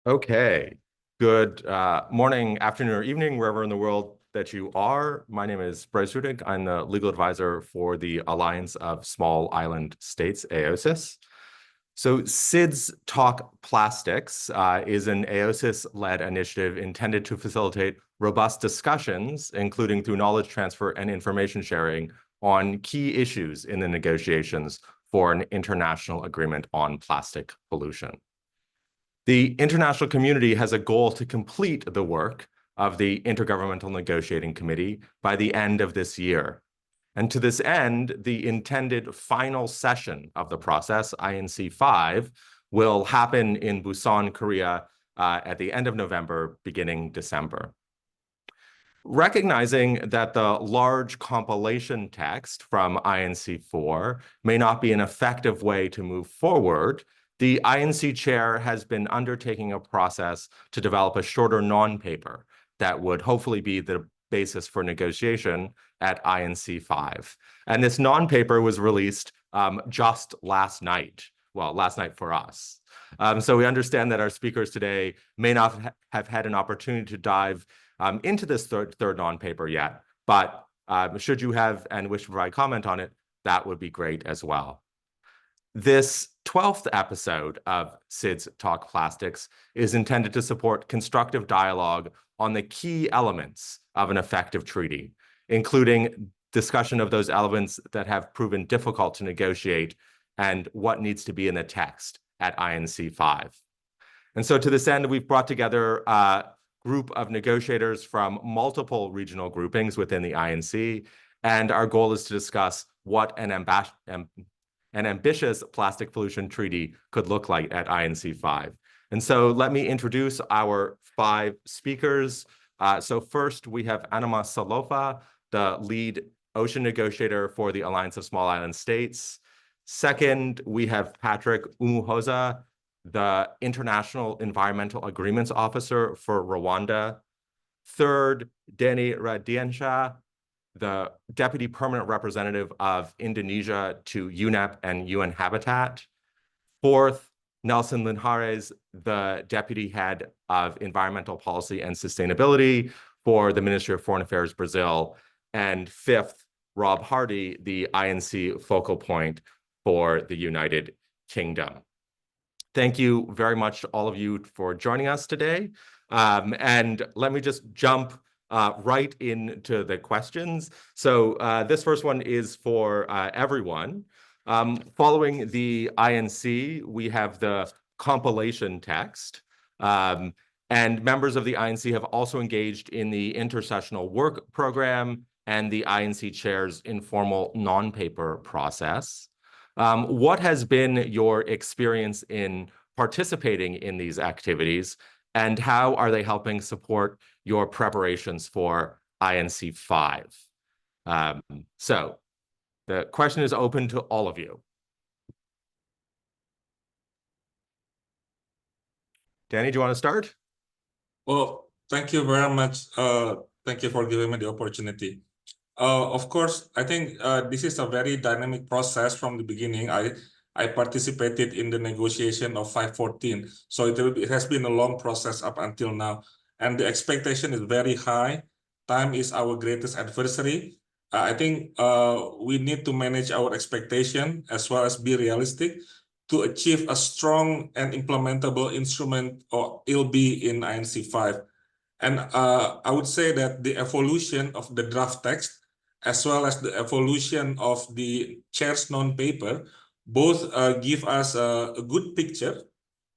Okay. Good morning, afternoon, or evening, wherever in the world that you are. My name is Bryce Rudick. I'm the legal advisor for the Alliance of Small Island States, AOSIS. So SIDS Talk Plastics is an AOSIS-led initiative intended to facilitate robust discussions, including through knowledge transfer and information sharing, on key issues in the negotiations for an international agreement on plastic pollution. The international community has a goal to complete the work of the Intergovernmental Negotiating Committee by the end of this year. And to this end, the intended final session of the process, INC 5, will happen in Busan, Korea, at the end of November, beginning December. Recognizing that the large compilation text from INC 4 may not be an effective way to move forward, the INC chair has been undertaking a process to develop a shorter non-paper that would hopefully be the basis for negotiation at INC 5. And this non-paper was released just last night. Well, last night for us. So we understand that our speakers today may not have had an opportunity to dive into this third non-paper yet, but should you have and wish to provide comment on it, that would be great as well. This 12th episode of SIDS Talk Plastics is intended to support constructive dialogue on the key elements of an effective treaty, including discussion of those elements that have proven difficult to negotiate and what needs to be in the text at INC 5. And so to this end, we've brought together a group of negotiators from multiple regional groupings within the INC, and our goal is to discuss what an ambitious plastic pollution treaty could look like at INC 5. And so let me introduce our 5 speakers. So first, we have Anima Salofa, the lead ocean negotiator for the Alliance of Small Island States. Second, we have Patrick Umuhoza, the International Environmental Agreements Officer for Rwanda. Third, Denny Radiensha, the Deputy Permanent Representative of Indonesia to UNEP and UN Habitat. Fourth, Nelson Linhares, the Deputy Head of Environmental Policy and Sustainability for the Ministry of Foreign Affairs, Brazil. And fifth, Rob Hardy, the INC focal point for the United Kingdom. Thank you very much to all of you for joining us today. And let me just jump right into the questions. So this first one is for everyone. Following the INC, we have the compilation text. And members of the INC have also engaged in the intersessional work program and the INC chair's informal non-paper process. What has been your experience in participating in these activities, and how are they helping support your preparations for INC 5? So the question is open to all of you. Danny, do you want to start? Well, thank you very much. Thank you for giving me the opportunity. Of course, I think this is a very dynamic process from the beginning. I participated in the negotiation of 514. So it has been a long process up until now. And the expectation is very high. Time is our greatest adversary. I think we need to manage our expectation as well as be realistic to achieve a strong and implementable instrument or ILB in INC 5. And I would say that the evolution of the draft text as well as the evolution of the chair's non-paper both give us a good picture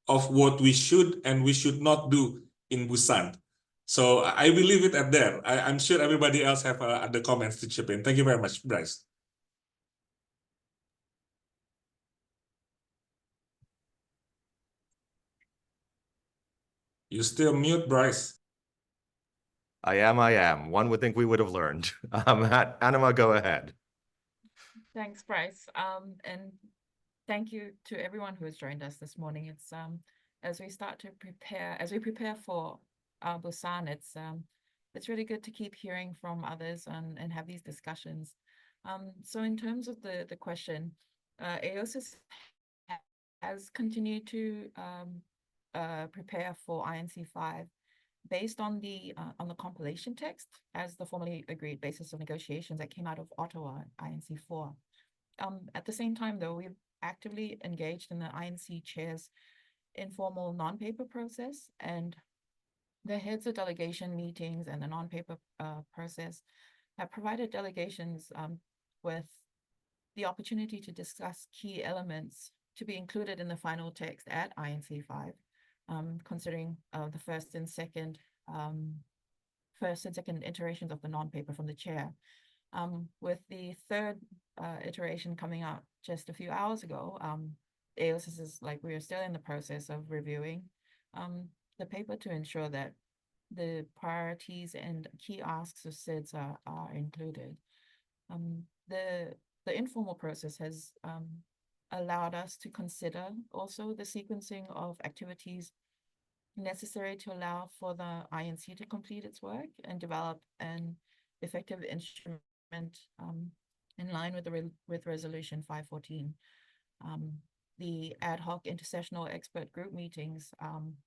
of what we should and we should not do in Busan. So I will leave it at there. I'm sure everybody else have other comments to chip in. Thank you very much, Bryce. You still mute, Bryce. I am. One would think we would have learned. Anima, go ahead. Thanks, Bryce. And thank you to everyone who has joined us this morning. It's as we prepare for Busan, it's really good to keep hearing from others and have these discussions. So in terms of the question, AOSIS has continued to prepare for INC5 based on the compilation text as the formally agreed basis of negotiations that came out of Ottawa, INC4. At the same time, though, we've actively engaged in the INC chair's informal non-paper process, and the heads of delegation meetings and the non-paper process have provided delegations with the opportunity to discuss key elements to be included in the final text at INC5, considering the first and second iterations of the non-paper from the chair. With the third iteration coming out just a few hours ago, AOSIS is like we are still in the process of reviewing the paper to ensure that the priorities and key asks of SIDS are included. The informal process has allowed us to consider also the sequencing of activities necessary to allow for the INC to complete its work and develop an effective instrument in line with Resolution 514. The ad hoc intersessional expert group meetings,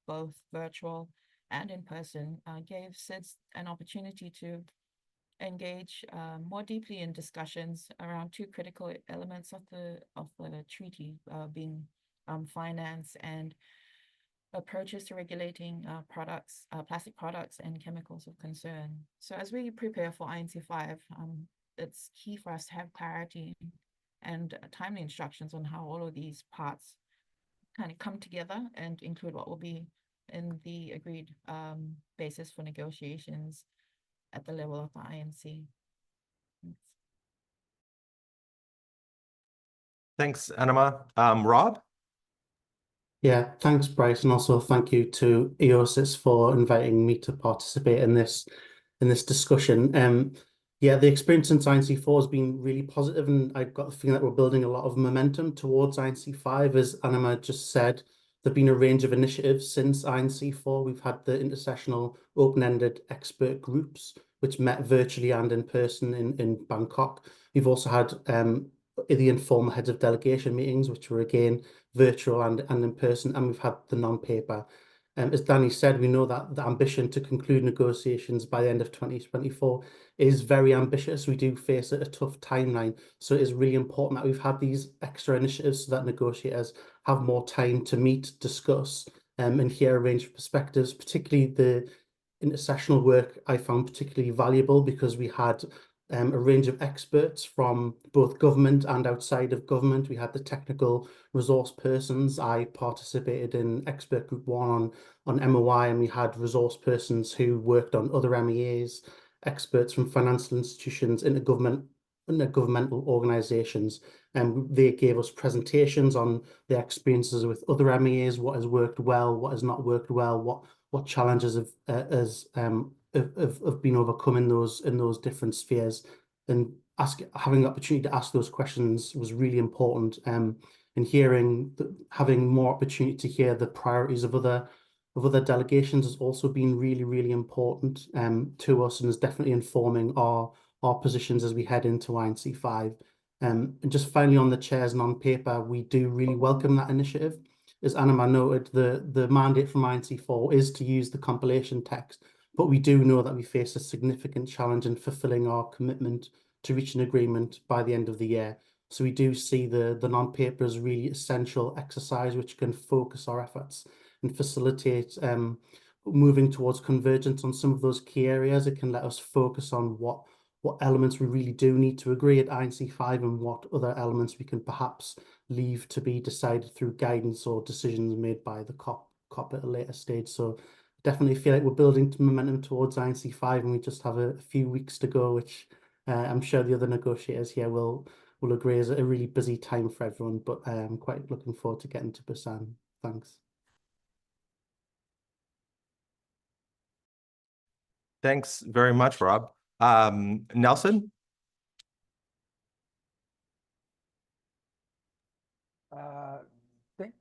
both virtual and in person, gave SIDS an opportunity to engage more deeply in discussions around two critical elements of the treaty, being finance and approaches to regulating plastic products and chemicals of concern. So as we prepare for INC5, it's key for us to have clarity and timely instructions on how all of these parts kind of come together and include what will be in the agreed basis for negotiations at the level of the INC. Thanks, Anima. Rob? Yeah, thanks, Bryce, and also thank you to EOSIS for inviting me to participate in this discussion. Yeah, the experience since INC4 has been really positive, and I've got the feeling that we're building a lot of momentum towards INC5. As Anima just said, there've been a range of initiatives since INC4. We've had the intersessional open-ended expert groups, which met virtually and in person in Bangkok. We've also had the informal heads of delegation meetings, which were again virtual and in person, and we've had the non-paper. As Danny said, we know that the ambition to conclude negotiations by the end of 2024 is very ambitious. We do face a tough timeline, so it is really important that we've had these extra initiatives so that negotiators have more time to meet, discuss, and hear a range of perspectives. Particularly the intersessional work I found particularly valuable because we had a range of experts from both government and outside of government. We had the technical resource persons. I participated in expert group 1 on MOI, and we had resource persons who worked on other MEAs, experts from financial institutions, intergovernmental organisations, and they gave us presentations on their experiences with other MEAs, what has worked well, what has not worked well, what challenges have been overcome in those different spheres, and having the opportunity to ask those questions was really important. And having more opportunity to hear the priorities of other delegations has also been really important to us, and is definitely informing our positions as we head into INC5. And just finally on the chairs non-paper, we do really welcome that initiative. As Anima noted, the mandate from INC4 is to use the compilation text, but we do know that we face a significant challenge in fulfilling our commitment to reach an agreement by the end of the year. So we do see the non-paper as really essential exercise which can focus our efforts and facilitate moving towards convergence on some of those key areas. It can let us focus on what elements we really do need to agree at INC5 and what other elements we can perhaps leave to be decided through guidance or decisions made by the COP at a later stage. So definitely feel like we're building momentum towards INC5, and we just have a few weeks to go, which I'm sure the other negotiators here will agree is a really busy time for everyone, but I'm quite looking forward to getting to Busan. Thanks. Thanks very much, Rob. Nelson?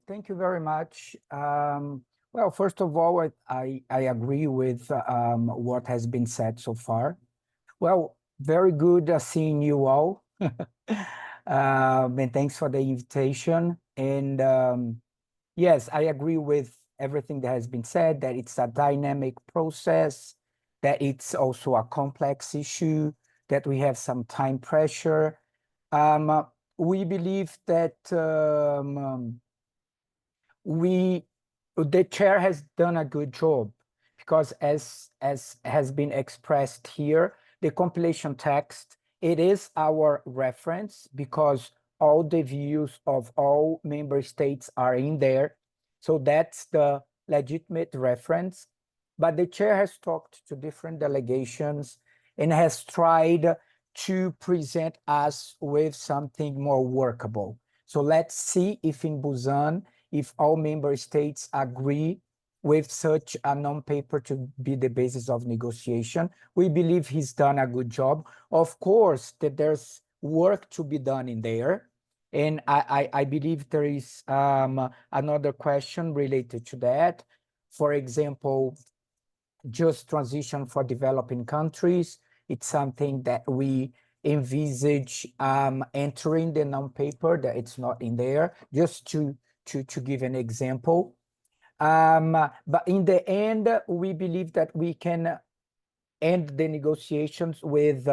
Thank you very much. Well, first of all, I agree with what has been said so far. Well, very good seeing you all. And thanks for the invitation. And yes, I agree with everything that has been said, that it's a dynamic process, that it's also a complex issue, that we have some time pressure. We believe that the chair has done a good job, because as has been expressed here, the compilation text, it is our reference because all the views of all member states are in there. So that's the legitimate reference. But the chair has talked to different delegations and has tried to present us with something more workable. So let's see if in Busan, if all member states agree with such a non-paper to be the basis of negotiation. We believe he's done a good job. Of course, that there's work to be done in there. And I believe there is another question related to that. For example, just transition for developing countries. It's something that we envisage entering the non-paper, that it's not in there, just to give an example. But in the end, we believe that we can end the negotiations with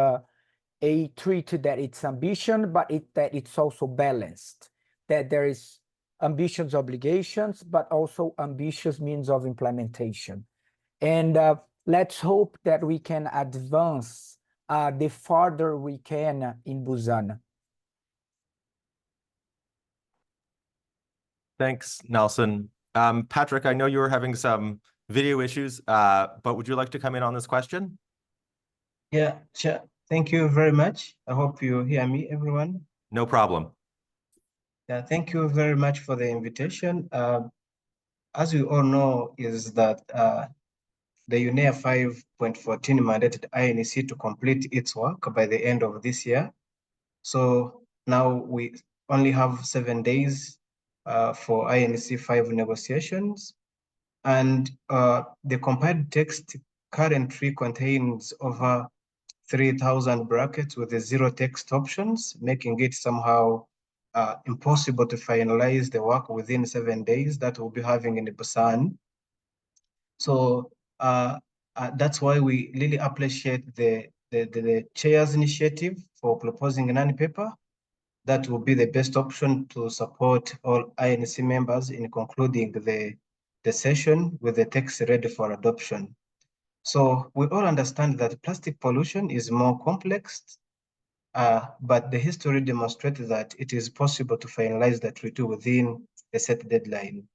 a treaty that it's ambition, but that it's also balanced, that there is ambitious obligations, but also ambitious means of implementation. And let's hope that we can advance the farther we can in Busan. Thanks, Nelson. Patrick, I know you were having some video issues, but would you like to come in on this question? Yeah, sure. Thank you very much. I hope you hear me, everyone. No problem. Yeah, thank you very much for the invitation. As we all know, is that the UNEA 5.14 mandated INEC to complete its work by the end of this year. So now we only have 7 days for INEC 5 negotiations. And the compiled text currently contains over 3,000 brackets with the 0 text options, making it somehow impossible to finalize the work within 7 days that we'll be having in the Busan. So that's why we really appreciate the chair's initiative for proposing a non-paper. That will be the best option to support all INC members in concluding the session with the text ready for adoption. So we all understand that plastic pollution is more complex, but the history demonstrates that it is possible to finalize the treaty within the set deadline.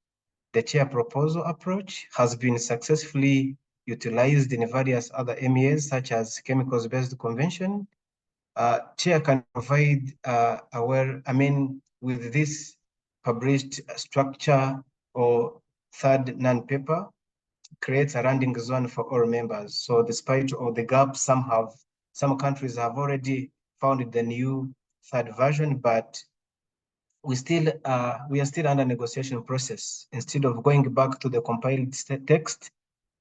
The chair proposal approach has been successfully utilized in various other MEAs, such as chemicals-based convention. Chair can provide with this published structure or third non-paper, creates a landing zone for all members. So despite all the gaps, some countries have already found the new third version, but we are still under negotiation process. Instead of going back to the compiled text,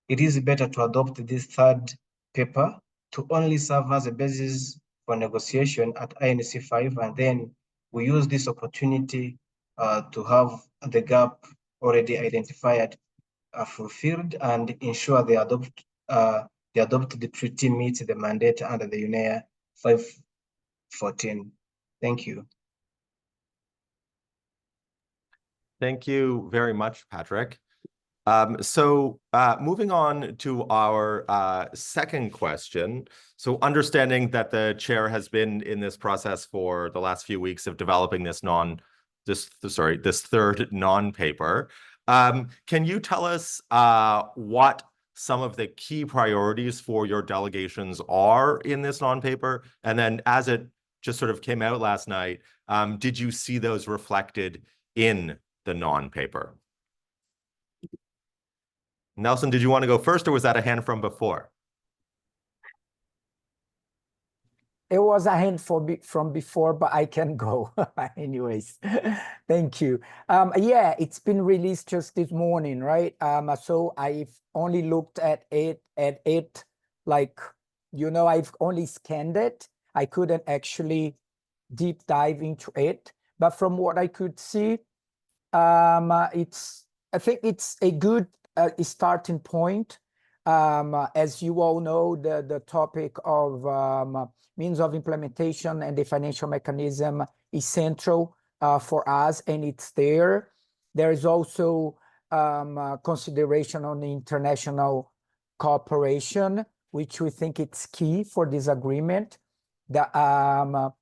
it is better to adopt this third paper to only serve as a basis for negotiation at INC 5, and then we use this opportunity to have the gap already identified fulfilled and ensure the adopted treaty meets the mandate under the UNEA 5.14. Thank you. Thank you very much, Patrick. So moving on to our second question. So understanding that the chair has been in this process for the last few weeks of developing this third non-paper, can you tell us what some of the key priorities for your delegations are in this non-paper? And then as it just sort of came out last night, did you see those reflected in the non-paper? Nelson, did you want to go first, or was that a hand from before? It was a hand from before, but I can go anyways. Thank you. Yeah, it's been released just this morning, right? So I've only looked at it like, I've only scanned it. I couldn't actually deep dive into it. But from what I could see, it's I think it's a good starting point. As you all know, the topic of means of implementation and the financial mechanism is central for us, and it's there. There is also consideration on the international cooperation, which we think it's key for this agreement. The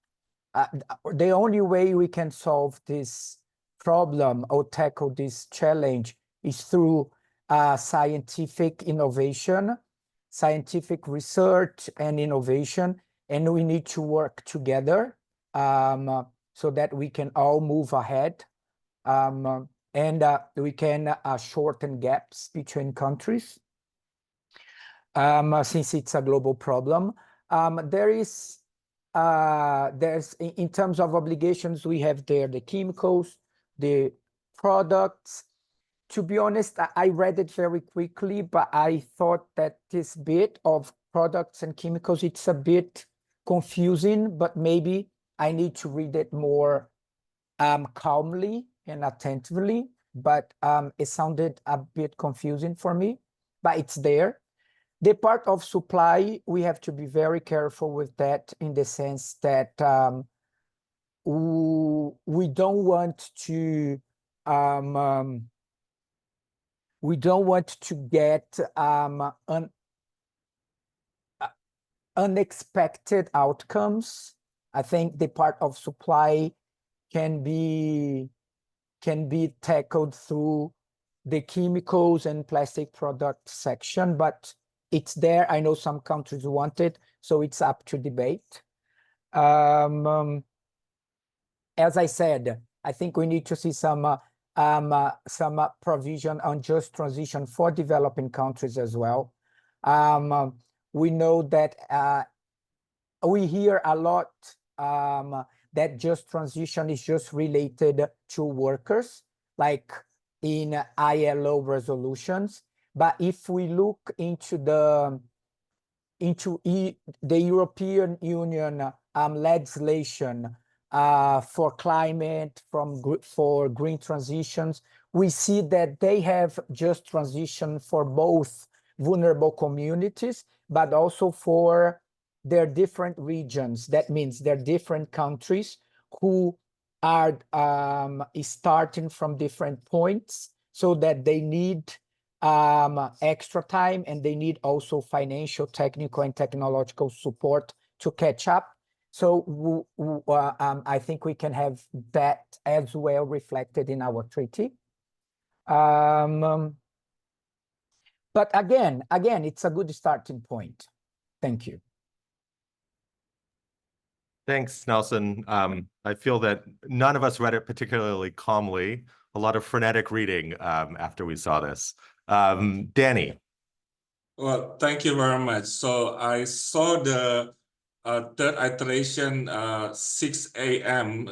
only way we can solve this problem or tackle this challenge is through scientific innovation, scientific research and innovation, and we need to work together so that we can all move ahead and we can shorten gaps between countries since it's a global problem. There's in terms of obligations, we have there the chemicals, the products. To be honest, I read it very quickly, but I thought that this bit of products and chemicals, it's a bit confusing, but maybe I need to read it more calmly and attentively, but it sounded a bit confusing for me, but it's there. The part of supply, we have to be very careful with that in the sense that we don't want to get unexpected outcomes. I think the part of supply can be tackled through the chemicals and plastic product section, but it's there. I know some countries want it, so it's up to debate. As I said, I think we need to see some provision on just transition for developing countries as well. We know that we hear a lot that just transition is just related to workers, like in ILO resolutions. But if we look into the European Union legislation for climate, for green transitions, we see that they have just transition for both vulnerable communities, but also for their different regions. That means they're different countries who are starting from different points, so that they need extra time, and they need also financial, technical, and technological support to catch up. So I think we can have that as well reflected in our treaty. But again, it's a good starting point. Thank you. Thanks, Nelson. I feel that none of us read it particularly calmly. A lot of frenetic reading after we saw this. Danny. Well, thank you very much. So I saw the third iteration 6 a.m.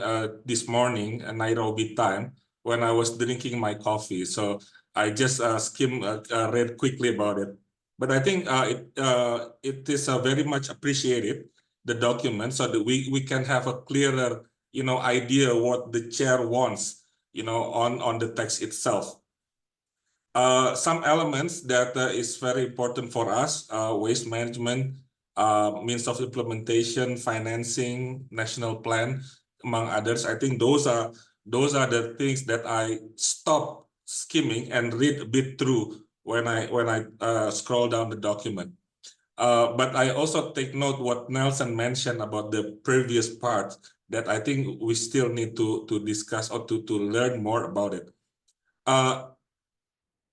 This morning, Nairobi time, when I was drinking my coffee. So I just read quickly about it. But I think it is very much appreciated, the document, so that we can have a clearer, idea what the chair wants, on the text itself. Some elements that is very important for us: waste management, means of implementation, financing, national plan, among others. I think those are the things that I stop skimming and read a bit through when I scroll down the document. But I also take note what Nelson mentioned about the previous part, that I think we still need to discuss or to learn more about it.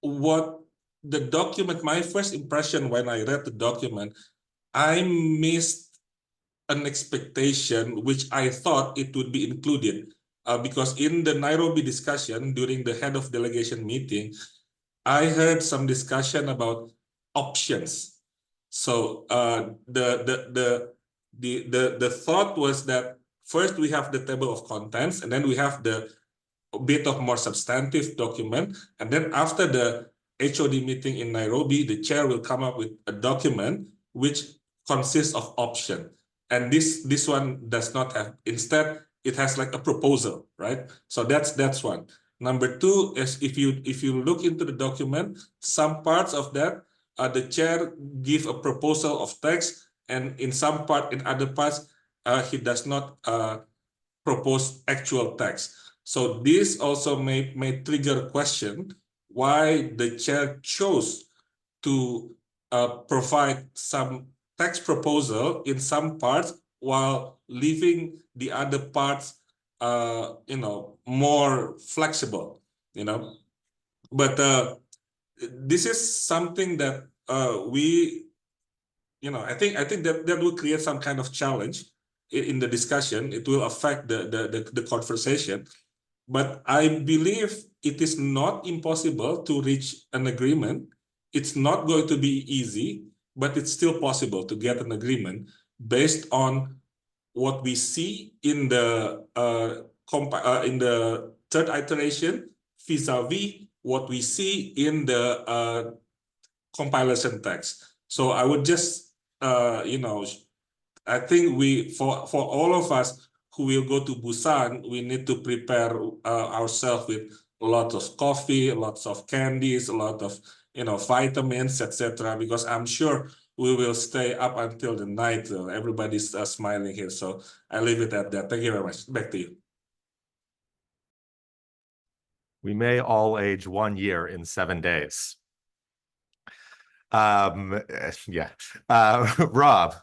What the document, my first impression when I read the document, I missed an expectation which I thought it would be included, because in the Nairobi discussion during the head of delegation meeting, I heard some discussion about options. So the thought was that first we have the table of contents, and then we have the bit of more substantive document, and then after the HOD meeting in Nairobi, the chair will come up with a document which consists of option. And this one does not have. Instead, it has like a proposal, right? So that's one. Number two is if you look into the document, some parts of that the chair give a proposal of text, and in other parts he does not propose actual text. So this also may trigger a question why the chair chose to provide some text proposal in some parts while leaving the other parts more flexible, but this is something that I think that will create some kind of challenge in the discussion. It will affect the conversation, but I believe it is not impossible to reach an agreement. It's not going to be easy, but it's still possible to get an agreement based on what we see in the third iteration vis-a-vis what we see in the compilation text. So I would just I think for all of us who will go to Busan, we need to prepare ourselves with lots of coffee, lots of candies, a lot of vitamins, etc. Because I'm sure we will stay up until the night. Everybody's smiling here, so I leave it at that. Thank you very much. Back to you. We may all age 1 year in 7 days. Yeah. Rob.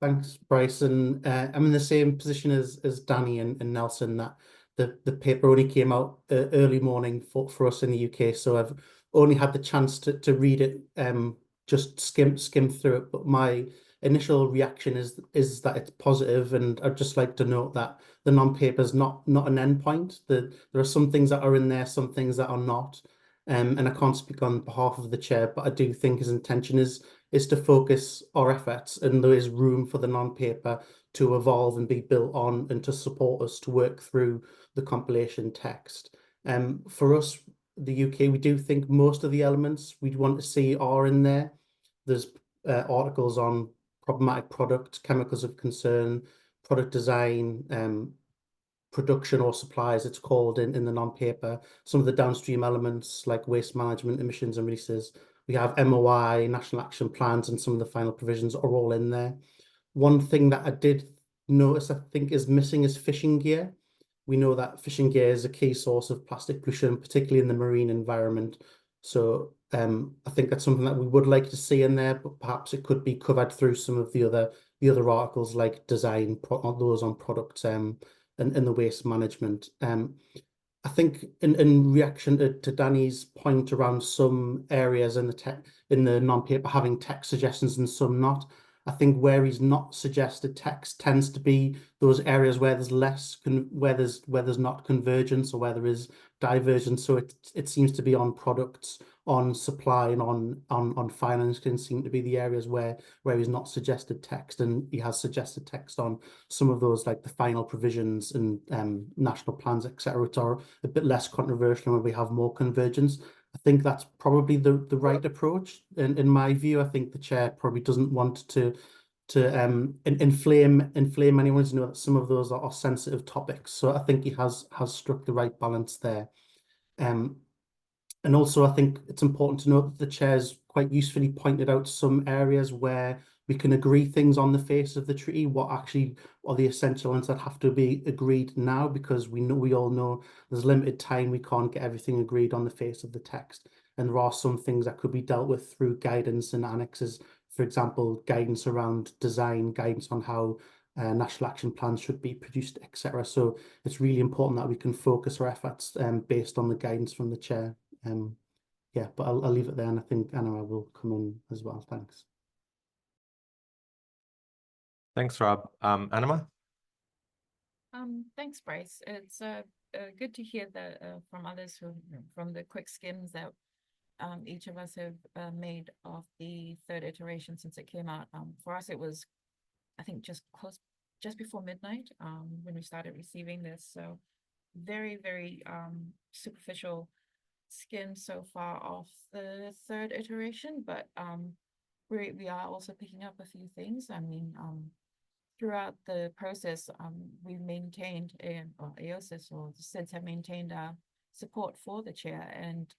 Thanks, Bryce. And I'm in the same position as Danny and Nelson, that the paper only came out early morning for us in the UK. So I've only had the chance to read it, just skim through it. But my initial reaction is that it's positive, and I'd just like to note that the non-paper is not an endpoint. There are some things that are in there, some things that are not. And I can't speak on behalf of the chair, but I do think his intention is to focus our efforts, and there is room for the non-paper to evolve and be built on, and to support us to work through the compilation text. For us, the UK, we do think most of the elements we'd want to see are in there. There's articles on problematic products, chemicals of concern, product design, production or supplies, it's called in the non-paper. Some of the downstream elements like waste management, emissions and releases. We have MOI, national action plans, and some of the final provisions are all in there. One thing that I did notice, I think, is missing is fishing gear. We know that fishing gear is a key source of plastic pollution, particularly in the marine environment. So I think that's something that we would like to see in there, but perhaps it could be covered through some of the other articles like design, those on products, and the waste management. I think in reaction to Danny's point around some areas in the non-paper having text suggestions and some not, I think where he's not suggested text tends to be those areas where there's where there's not convergence, or where there is divergence. So it seems to be on products, on supply, and on finance can seem to be the areas where he's not suggested text, and he has suggested text on some of those, like the final provisions and national plans, etc., which are a bit less controversial where we have more convergence. I think that's probably the right approach. In my view, I think the chair probably doesn't want to inflame anyone, to know that some of those are sensitive topics. So I think he has struck the right balance there. And also, I think it's important to note that the chair's quite usefully pointed out some areas where we can agree things on the face of the treaty, what actually are the essential ones that have to be agreed now, because we all know there's limited time, we can't get everything agreed on the face of the text. And there are some things that could be dealt with through guidance and annexes, for example, guidance around design, guidance on how national action plans should be produced, etc. So it's really important that we can focus our efforts based on the guidance from the chair. Yeah, but I'll leave it there, and I think Anna will come in as well. Thanks. Thanks, Rob. Anima? Thanks, Bryce. It's good to hear that from others from the quick skims that each of us have made of the third iteration since it came out. For us, it was, I think, just before midnight when we started receiving this. So very, very superficial skim so far of the third iteration, but we are also picking up a few things. I mean, throughout the process, we've maintained, or AOSIS or the SIDS have maintained our support for the chair and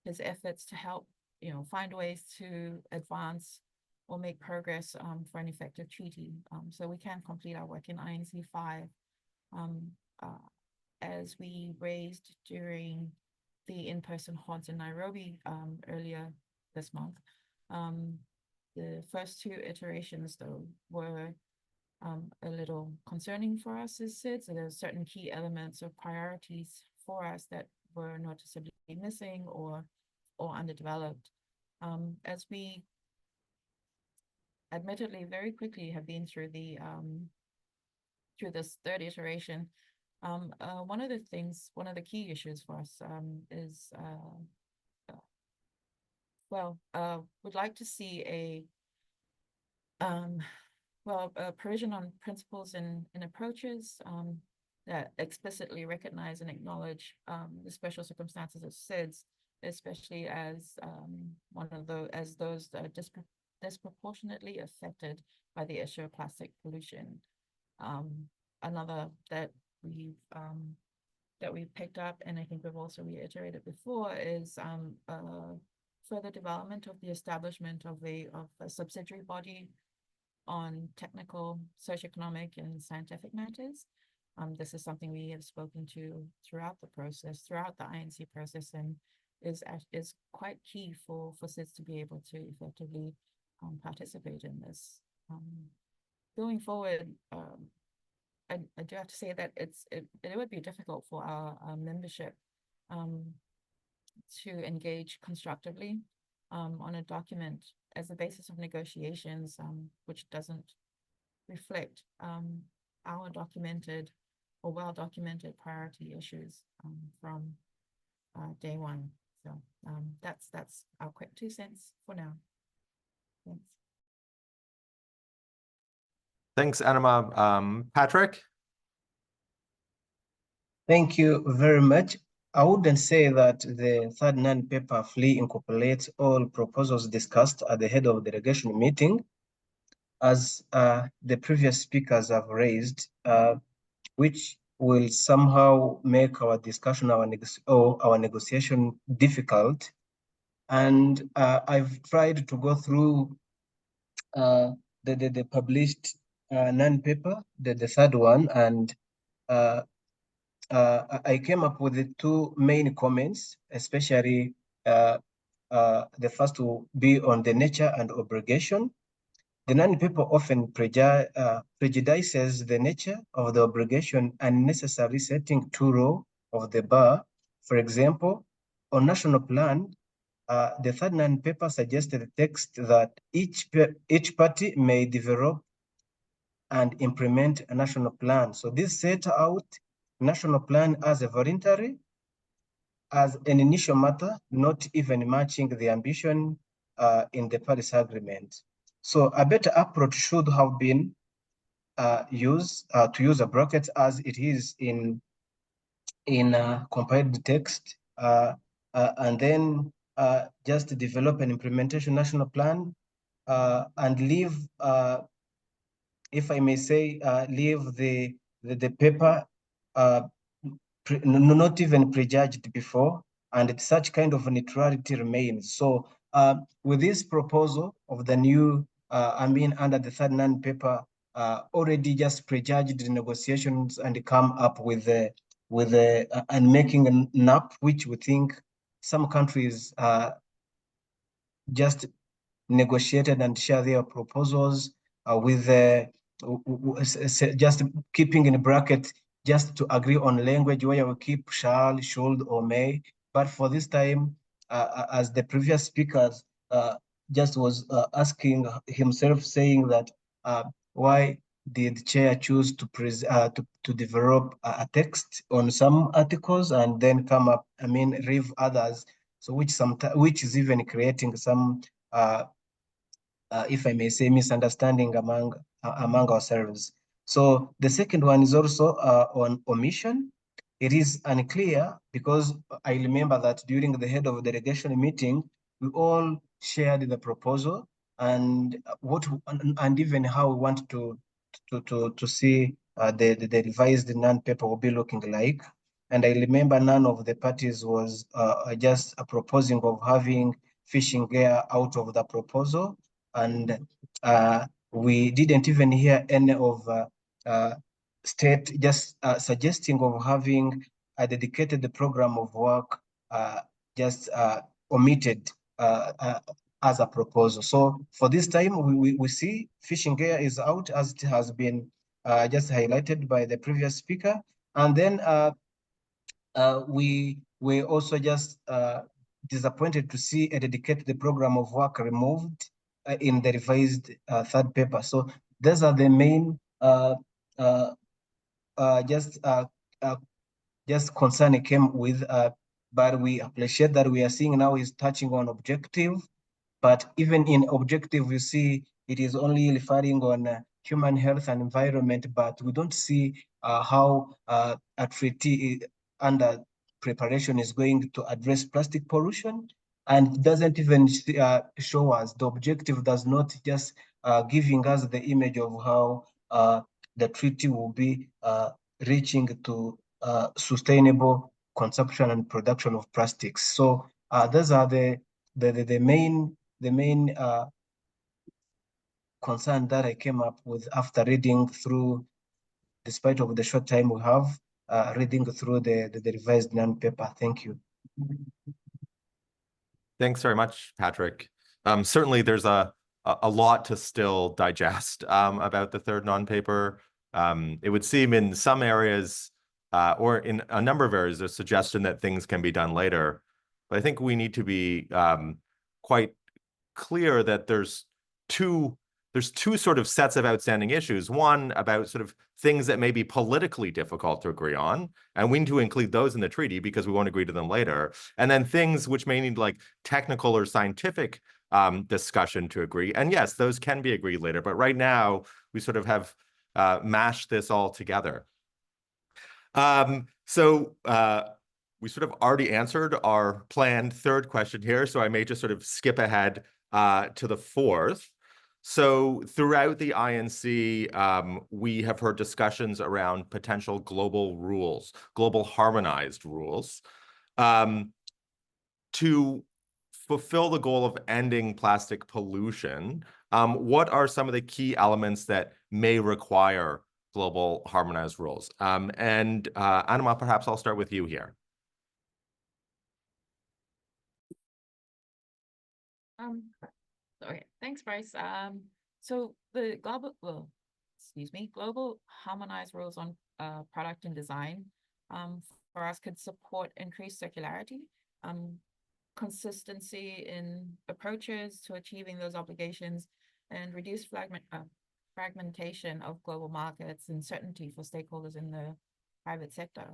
his efforts to help, find ways to advance or make progress for an effective treaty, so we can complete our work in INC 5. As we raised during the in-person HODs in Nairobi earlier this month, the first 2 iterations, though, were a little concerning for us as SIDS. So there's certain key elements or priorities for us that were noticeably missing or underdeveloped. As we admittedly very quickly have been through this 3rd iteration, one of the key issues for us is would like to see a provision on principles and approaches that explicitly recognize and acknowledge the special circumstances of SIDS, especially as those that are disproportionately affected by the issue of plastic pollution. Another that we've picked up, and I think we've also reiterated before, is further development of the establishment of a subsidiary body on technical, socioeconomic, and scientific matters. This is something we have spoken to throughout the process, throughout the INC process, and is quite key for SIDS to be able to effectively participate in this. Going forward, I do have to say that it would be difficult for our membership to engage constructively on a document as the basis of negotiations, which doesn't reflect our documented or well-documented priority issues from day one. So that's our quick 2 cents for now. Thanks. Thanks, Anima. Patrick? Thank you very much. I wouldn't say that the 3rd non-paper fully incorporates all proposals discussed at the head of delegation meeting, as the previous speakers have raised, which will somehow make our discussion, our negotiation difficult. And I've tried to go through the published non-paper, the 3rd one, and I came up with the 2 main comments, especially the first will be on the nature and obligation. The non-paper often prejudices the nature of the obligation and necessarily setting too low of the bar. For example, on national plan, the 3rd non-paper suggested the text that each party may develop and implement a national plan. So this set out national plan as a voluntary, as an initial matter, not even matching the ambition in the Paris Agreement. So a better approach should have been to use a bracket as it is in compiled text, and then just develop an implementation national plan and leave, if I may say, leave the paper not even prejudged before, and such kind of neutrality remains. So with this proposal of the new, under the 3rd non-paper, already just prejudged the negotiations and come up with and making a NAP, which we think some countries just negotiated and share their proposals with just keeping in bracket just to agree on language where we keep shall, should, or may. But for this time, as the previous speakers just was asking himself, saying that why did chair choose to develop a text on some articles and then come up, leave others, so which is even creating some if I may say, misunderstanding among ourselves. So the second one is also on omission. It is unclear because I remember that during the head of delegation meeting, we all shared the proposal and even how we want to to see the revised non-paper will be looking like. And I remember none of the parties was just proposing of having fishing gear out of the proposal. And we didn't even hear any of state just suggesting of having a dedicated program of work just omitted as a proposal. So for this time, we see fishing gear is out, as it has been just highlighted by the previous speaker. And then we also just disappointed to see a dedicated program of work removed in the revised third paper. So those are the main just concern it came with, but we appreciate that we are seeing now is touching on objective. But even in objective, you see it is only referring on human health and environment, but we don't see how a treaty under preparation is going to address plastic pollution, and doesn't even show us the objective. Does not just giving us the image of how the treaty will be reaching to sustainable consumption and production of plastics. So those are the main concern that I came up with after reading through, despite of the short time we have, reading through the revised non-paper. Thank you. Thanks very much, Patrick. Certainly there's a lot to still digest about the third non-paper. It would seem in some areas, or in a number of areas, there's a suggestion that things can be done later. But I think we need to be quite clear that there's two sort of sets of outstanding issues. One about sort of things that may be politically difficult to agree on, and we need to include those in the treaty because we won't agree to them later. And then things which may need like technical or scientific discussion to agree. And yes, those can be agreed later. But right now, we sort of have mashed this all together. So we sort of already answered our planned third question here, so I may just sort of skip ahead to the fourth. So throughout the INC, we have heard discussions around potential global rules, global harmonized rules, to fulfill the goal of ending plastic pollution. What are some of the key elements that may require global harmonized rules? And Anima, perhaps I'll start with you here. Okay, thanks, Bryce. So the global harmonized rules on product and design for us could support increased circularity, consistency in approaches to achieving those obligations, and reduce fragmentation of global markets and certainty for stakeholders in the private sector.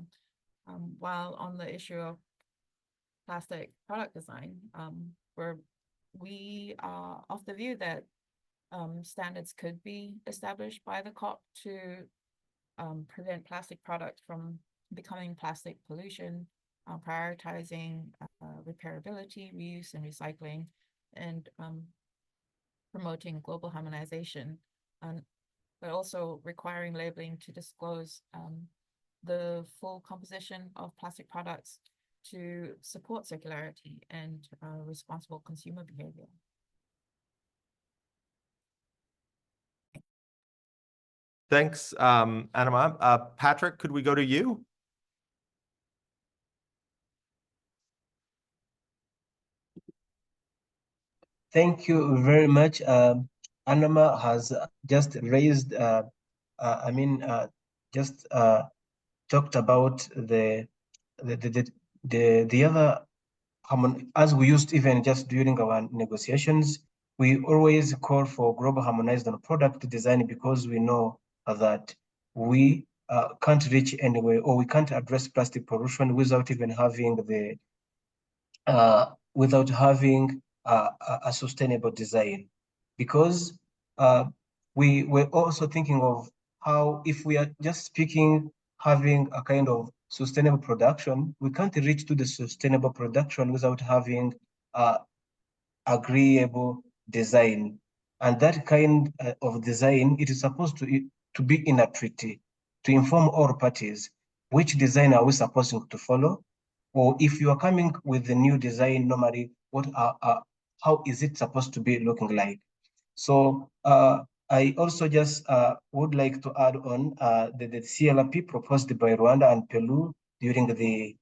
While on the issue of plastic product design, we are of the view that standards could be established by the COP to prevent plastic products from becoming plastic pollution, prioritizing repairability, reuse, and recycling, and promoting global harmonization, but also requiring labeling to disclose the full composition of plastic products to support circularity and responsible consumer behavior. Thanks, Anima. Patrick, could we go to you? Thank you very much. Anima has just raised, just talked about the other, as we used even just during our negotiations, we always call for global harmonized on product design because we know that we can't reach anywhere, or we can't address plastic pollution without even having the a sustainable design. Because we were also thinking of how, if we are just speaking having a kind of sustainable production, we can't reach to the sustainable production without having agreeable design. And that kind of design, it is supposed to to be in a treaty to inform all parties which design are we supposed to follow, or if you are coming with the new design, normally how is it supposed to be looking like? So I also just would like to add on the CLP proposed by Rwanda and Peru during the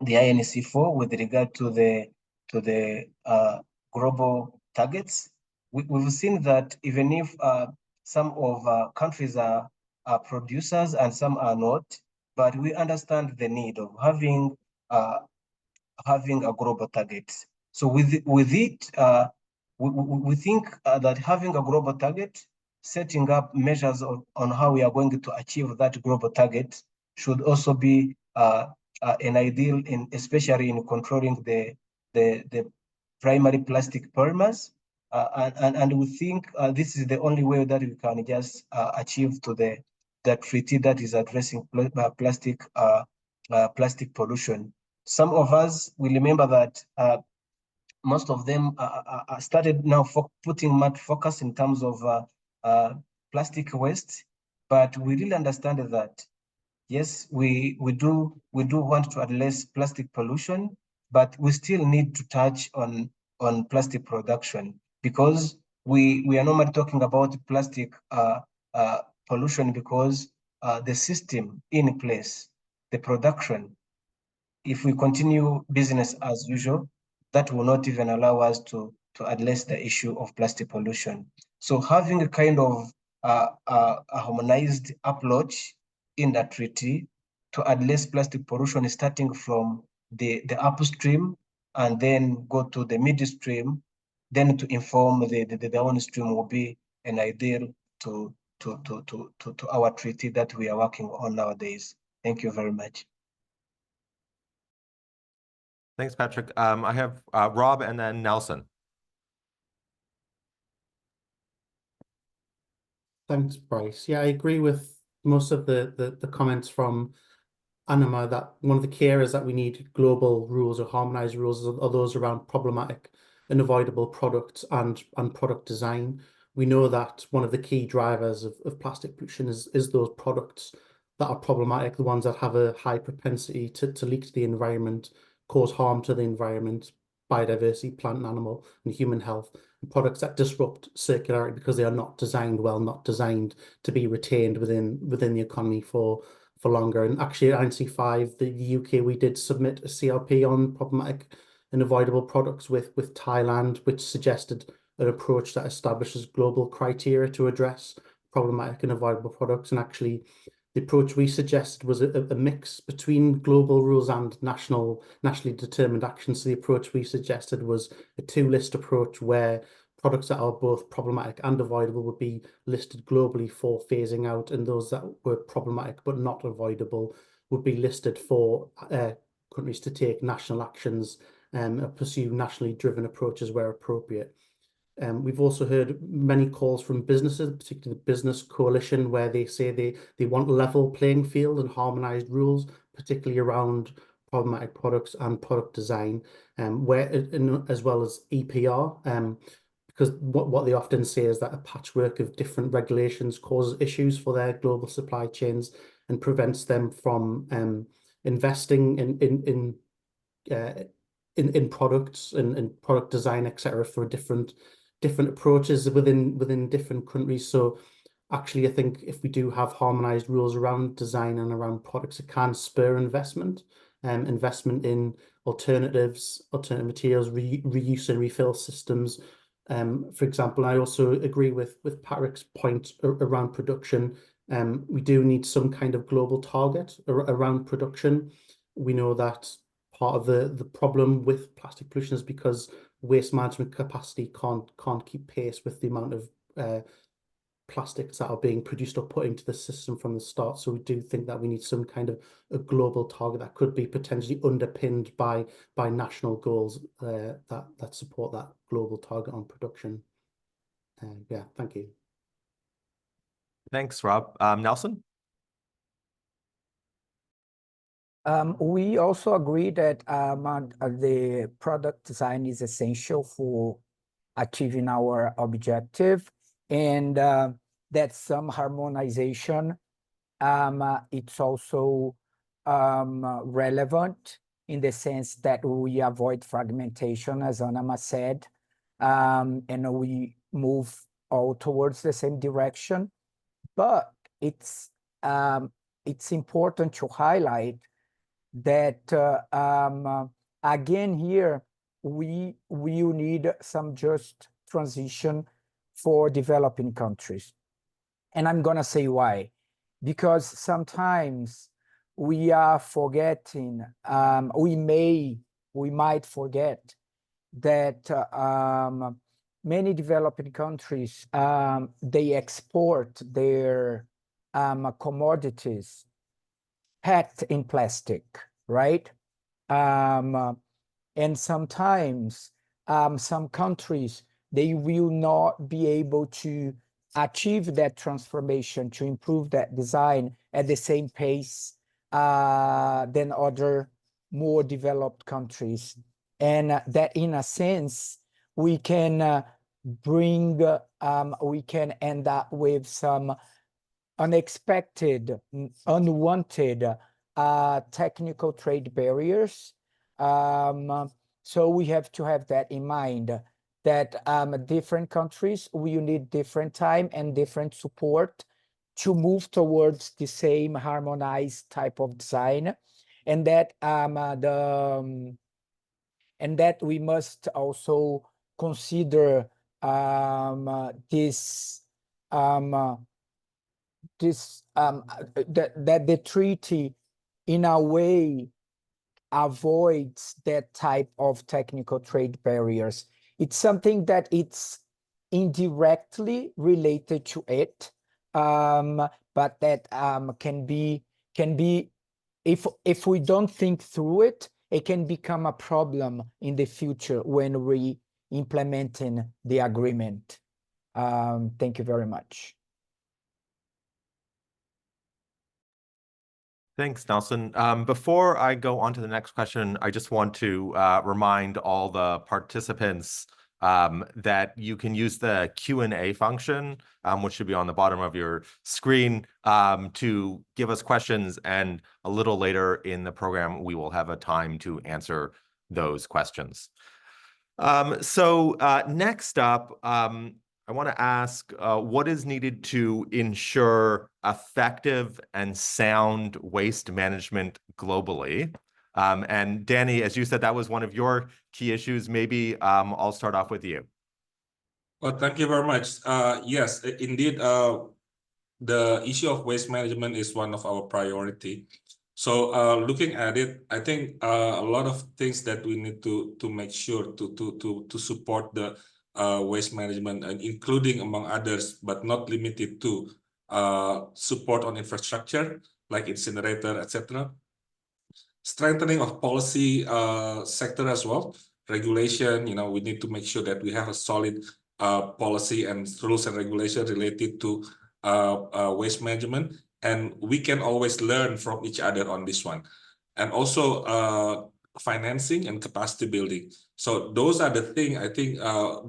INC4 with regard to the global targets. We've seen that even if some of countries are producers and some are not, but we understand the need of having a global target. So with it, we think that having a global target, setting up measures on how we are going to achieve that global target should also be an ideal, especially in controlling the primary plastic polymers. And we think this is the only way that we can just achieve to the treaty that is addressing plastic pollution. Some of us will remember that most of them started now putting much focus in terms of plastic waste, but we really understand that yes, we do want to address plastic pollution, but we still need to touch on plastic production, because we are normally talking about plastic pollution because the system in place, the production, if we continue business as usual, that will not even allow us to address the issue of plastic pollution. So having a kind of a harmonized approach in that treaty to address plastic pollution, starting from the upstream and then go to the midstream, then to inform the downstream, will be an ideal to our treaty that we are working on nowadays. Thank you very much. Thanks, Patrick. I have Rob and then Nelson. Thanks, Bryce. Yeah, I agree with most of the comments from Anima, that one of the key areas that we need global rules or harmonized rules are those around problematic and avoidable products and product design. We know that one of the key drivers of plastic pollution is those products that are problematic, the ones that have a high propensity to leak to the environment, cause harm to the environment, biodiversity, plant and animal, and human health, and products that disrupt circularity because they are not designed well, not designed to be retained within the economy for longer. And actually at INC5, the UK, we did submit a CLP on problematic and avoidable products with Thailand, which suggested an approach that establishes global criteria to address problematic and avoidable products. And actually the approach we suggested was a mix between global rules and nationally determined action. So the approach we suggested was a two-list approach where products that are both problematic and avoidable would be listed globally for phasing out, and those that were problematic but not avoidable would be listed for countries to take national actions and pursue nationally driven approaches where appropriate. We've also heard many calls from businesses, particularly the Business Coalition, where they say they want a level playing field and harmonized rules, particularly around problematic products and product design, as well as EPR, because what they often say is that a patchwork of different regulations causes issues for their global supply chains and prevents them from investing in products and product design, etc., for different approaches within different countries. So actually, I think if we do have harmonized rules around design and around products, it can spur investment in alternative materials, reuse and refill systems. For example, I also agree with Patrick's point around production. We do need some kind of global target around production. We know that part of the problem with plastic pollution is because waste management capacity can't keep pace with the amount of plastics that are being produced or put into the system from the start. So we do think that we need some kind of a global target that could be potentially underpinned by national goals that support that global target on production. Yeah, thank you. Thanks, Rob. Nelson? We also agree that the product design is essential for achieving our objective. And that some harmonization it's also relevant in the sense that we avoid fragmentation, as Anama said, and we move all towards the same direction. But it's important to highlight that again here we need some just transition for developing countries, and I'm gonna say why. Because sometimes we are forgetting, we might forget that many developing countries, they export their commodities packed in plastic, right? And sometimes some countries, they will not be able to achieve that transformation, to improve that design at the same pace than other more developed countries. And that in a sense, we can we can end up with some unexpected, unwanted technical trade barriers. So we have to have that in mind, that different countries will need different time and different support to move towards the same harmonized type of design, and that and that we must also consider that the treaty in a way avoids that type of technical trade barriers. It's something that it's indirectly related to it, but that can be if we don't think through it, it can become a problem in the future when we implementing the agreement. Thank you very much. Thanks, Nelson. Before I go on to the next question, I just want to remind all the participants that you can use the Q&A function, which should be on the bottom of your screen, to give us questions, and a little later in the program, we will have a time to answer those questions. So next up, I want to ask what is needed to ensure effective and sound waste management globally? And Danny, as you said, that was one of your key issues. Maybe I'll start off with you. Well, thank you very much. Yes, indeed, the issue of waste management is one of our priority. So looking at it, I think a lot of things that we need to make sure to support the waste management, and including among others, but not limited to support on infrastructure like incinerator, etc. Strengthening of policy sector as well, regulation. We need to make sure that we have a solid policy and rules and regulation related to waste management, and we can always learn from each other on this one. And also financing and capacity building. So those are the things, I think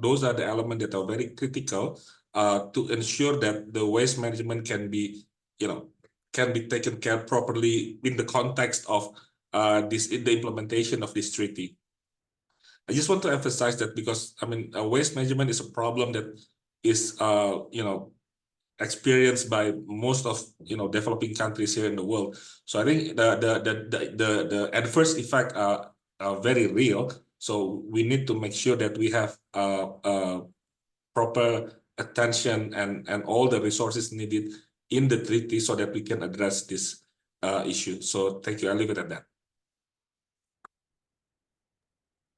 those are the elements that are very critical to ensure that the waste management can be, can be taken care properly in the context of the implementation of this treaty. I just want to emphasize that because waste management is a problem that is experienced by most of developing countries here in the world. So I think the adverse effects are very real. So we need to make sure that we have proper attention and all the resources needed in the treaty so that we can address this issue. So thank you. I'll leave it at that.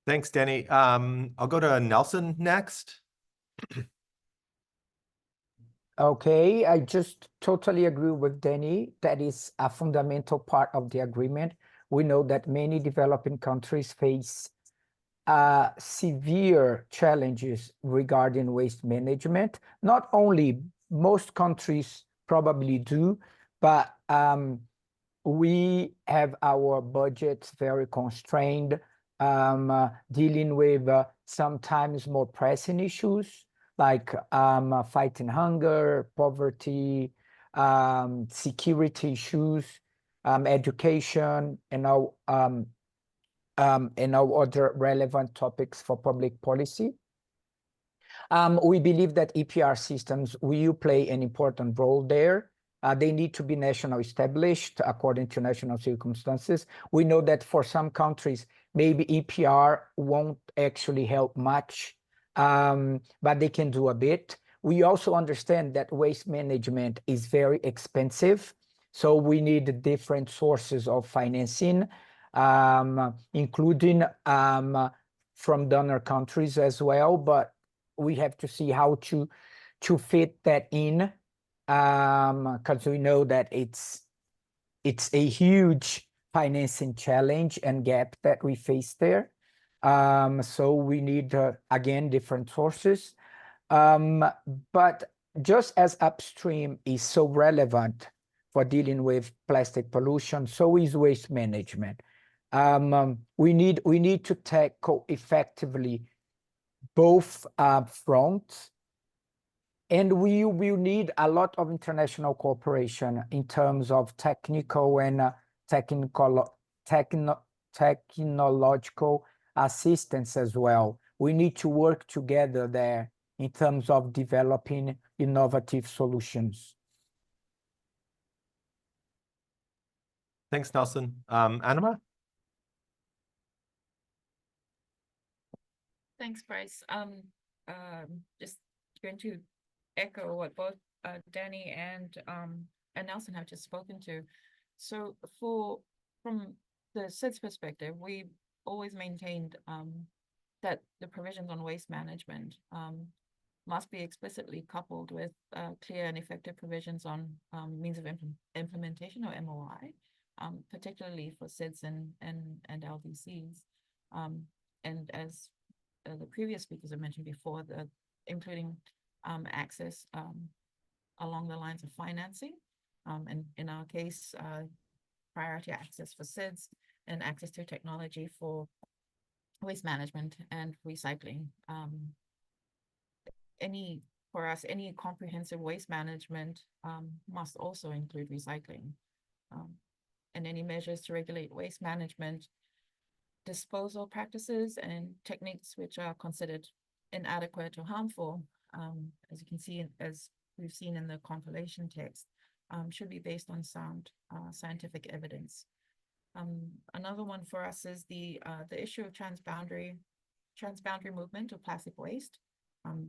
Thanks, Danny. I'll go to Nelson next. Okay, I just totally agree with Danny. That is a fundamental part of the agreement. We know that many developing countries face severe challenges regarding waste management. Not only most countries probably do, but we have our budgets very constrained, dealing with sometimes more pressing issues like fighting hunger, poverty, security issues, education, and all other relevant topics for public policy. We believe that EPR systems will play an important role there. They need to be national established according to national circumstances. We know that for some countries, maybe EPR won't actually help much, but they can do a bit. We also understand that waste management is very expensive, so we need different sources of financing, including from donor countries as well, but we have to see how to fit that in, because we know that it's a huge financing challenge and gap that we face there. So we need, again, different sources. But just as upstream is so relevant for dealing with plastic pollution, so is waste management. We need to tackle effectively both fronts, and we will need a lot of international cooperation in terms of technical and technological assistance as well. We need to work together there in terms of developing innovative solutions. Thanks, Nelson. Anima? Thanks, Bryce. Just going to echo what both Danny and Nelson have just spoken to. So from the SIDS perspective, we always maintained that the provisions on waste management must be explicitly coupled with clear and effective provisions on means of implementation, or MOI, particularly for SIDS and LDCs. And as the previous speakers have mentioned before, including access along the lines of financing, and in our case, priority access for SIDS and access to technology for waste management and recycling. For us, any comprehensive waste management must also include recycling, and any measures to regulate waste management, disposal practices and techniques which are considered inadequate or harmful, as you can see, as we've seen in the compilation text, should be based on sound scientific evidence. Another one for us is the issue of transboundary movement of plastic waste.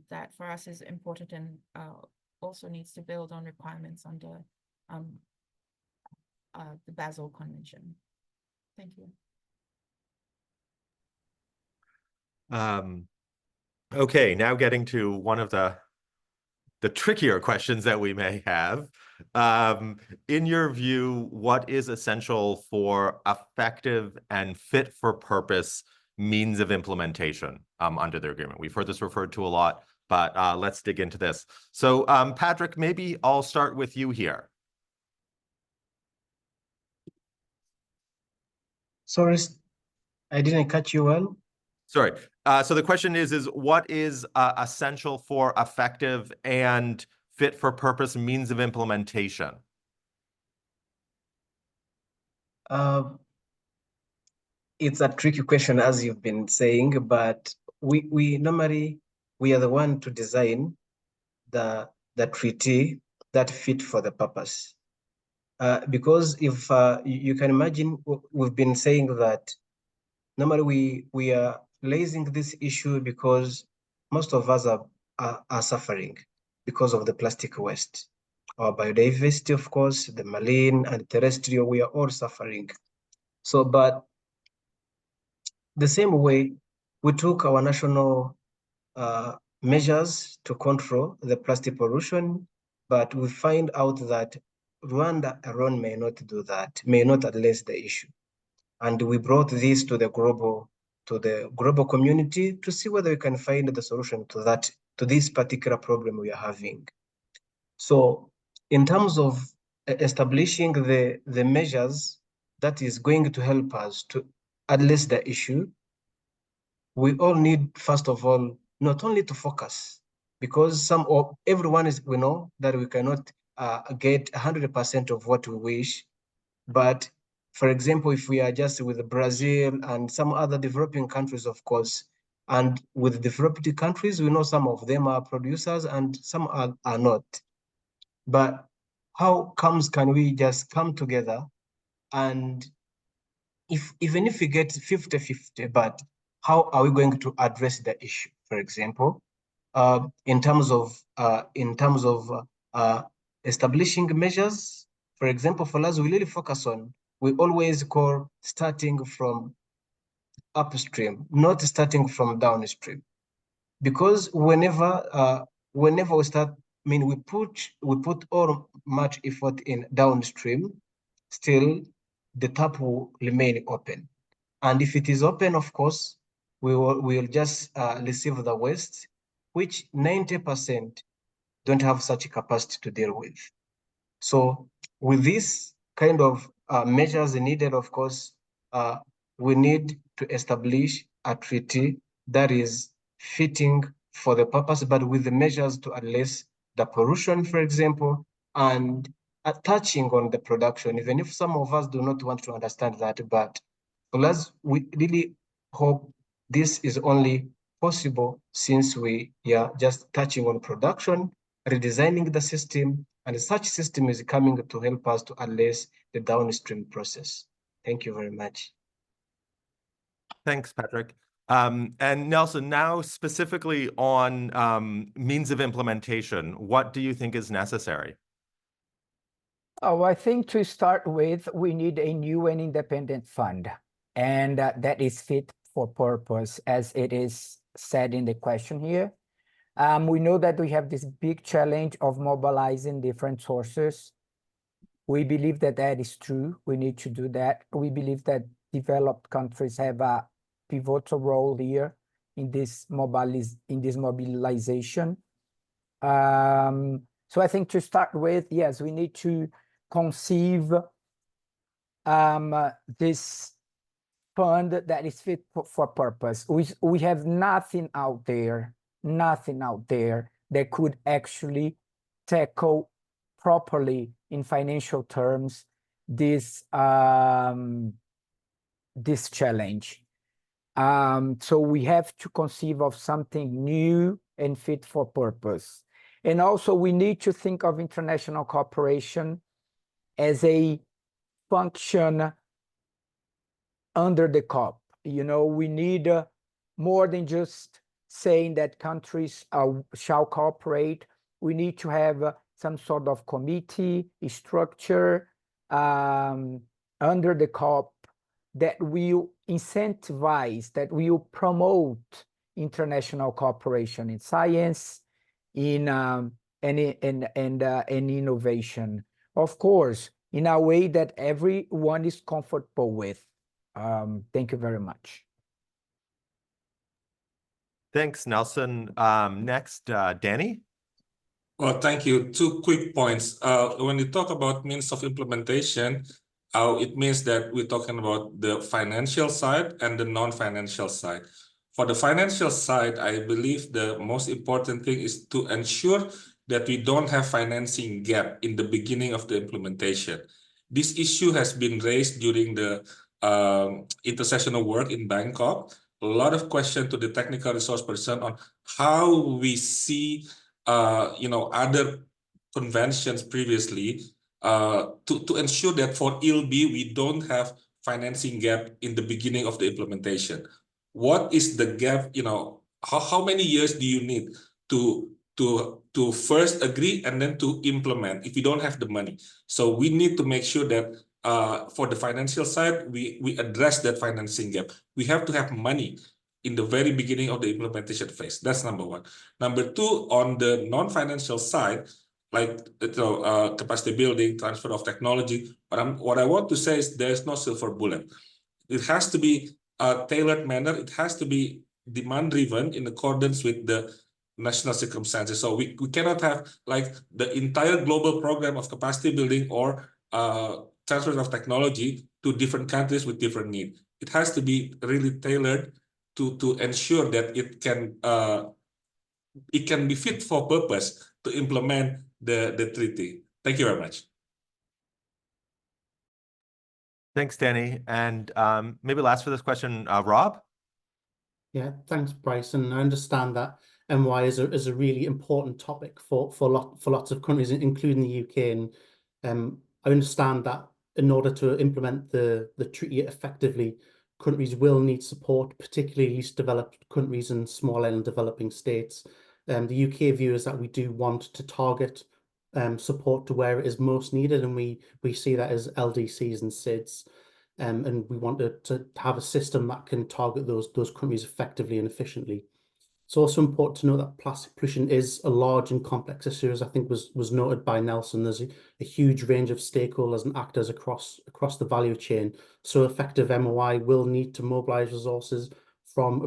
That for us is important and also needs to build on requirements under the Basel Convention. Thank you. Okay, now getting to one of the trickier questions that we may have. In your view, what is essential for effective and fit for purpose means of implementation under the agreement? We've heard this referred to a lot, but let's dig into this. So Patrick, maybe I'll start with you here. Sorry, I didn't catch you well. Sorry. So the question is what is essential for effective and fit for purpose means of implementation? It's a tricky question, as you've been saying, but we normally, we are the one to design the treaty that fit for the purpose. Because if you can imagine, we've been saying that normally we are raising this issue because most of us are suffering because of the plastic waste. Our biodiversity, of course, the marine and terrestrial, we are all suffering. So, but the same way we took our national measures to control the plastic pollution, but we find out that Rwanda alone may not do that, may not address the issue. And we brought this to the global community to see whether we can find the solution to this particular problem we are having. So in terms of establishing the measures that is going to help us to address the issue, we all need, first of all, not only to focus, because everyone we know that we cannot get 100% of what we wish. But for example, if we are just with Brazil and some other developing countries, of course, and with developed countries, we know some of them are producers and some are not. But how can we just come together and even if we get 50-50, but how are we going to address the issue? For example, in terms of establishing measures, for example, for us, we really focus on, we always call starting from upstream, not starting from downstream, because whenever we start, I mean, we put all much effort in downstream, still the tap will remain open. And if it is open, of course, we'll just receive the waste, which 90% don't have such a capacity to deal with. So with this kind of measures needed, of course, we need to establish a treaty that is fitting for the purpose, but with the measures to address the pollution, for example, and touching on the production, even if some of us do not want to understand that, but for us, we really hope this is only possible since we are just touching on production, redesigning the system, and such system is coming to help us to address the downstream process. Thank you very much. Thanks, Patrick. And Nelson, now specifically on means of implementation, what do you think is necessary? Oh, I think to start with, we need a new and independent fund, and that is fit for purpose, as it is said in the question here. We know that we have this big challenge of mobilizing different sources. We believe that that is true. We need to do that. We believe that developed countries have a pivotal role here in this mobilization. So I think to start with, yes, we need to conceive this fund that is fit for purpose. We have nothing out there that could actually tackle properly in financial terms this this challenge. So we have to conceive of something new and fit for purpose. And also we need to think of international cooperation as a function under the COP. You know, we need more than just saying that countries shall cooperate. We need to have some sort of committee structure under the COP that will incentivize, that will promote international cooperation in science, in innovation. Of course, in a way that everyone is comfortable with. Thank you very much. Thanks, Nelson. Next, Danny. Well, thank you. 2 quick points. When you talk about means of implementation, it means that we're talking about the financial side and the non-financial side. For the financial side, I believe the most important thing is to ensure that we don't have financing gap in the beginning of the implementation. This issue has been raised during the intersessional work in Bangkok. A lot of questions to the technical resource person on how we see other conventions previously to ensure that for ILB we don't have financing gap in the beginning of the implementation. What is the gap? How many years do you need to first agree and then to implement if you don't have the money? So we need to make sure that for the financial side, we address that financing gap. We have to have money in the very beginning of the implementation phase. That's number 1. Number 2, on the non-financial side, like capacity building, transfer of technology. But what I want to say is there's no silver bullet. It has to be a tailored manner. It has to be demand-driven in accordance with the national circumstances. So we cannot have like the entire global program of capacity building or transfer of technology to different countries with different needs. It has to be really tailored to ensure that it can it can be fit for purpose to implement the treaty. Thank you very much. Thanks, Danny. And maybe last for this question, Rob? Yeah, thanks, Bryson. I understand that MY is a really important topic for lots of countries, including the UK. And I understand that in order to implement the treaty effectively, countries will need support, particularly least developed countries and small island developing states. The UK view is that we do want to target support to where it is most needed, and we see that as LDCs and SIDS. And we want to have a system that can target those countries effectively and efficiently. It's also important to know that plastic pollution is a large and complex issue, as I think was noted by Nelson. There's a huge range of stakeholders and actors across the value chain. So effective MOI will need to mobilize resources from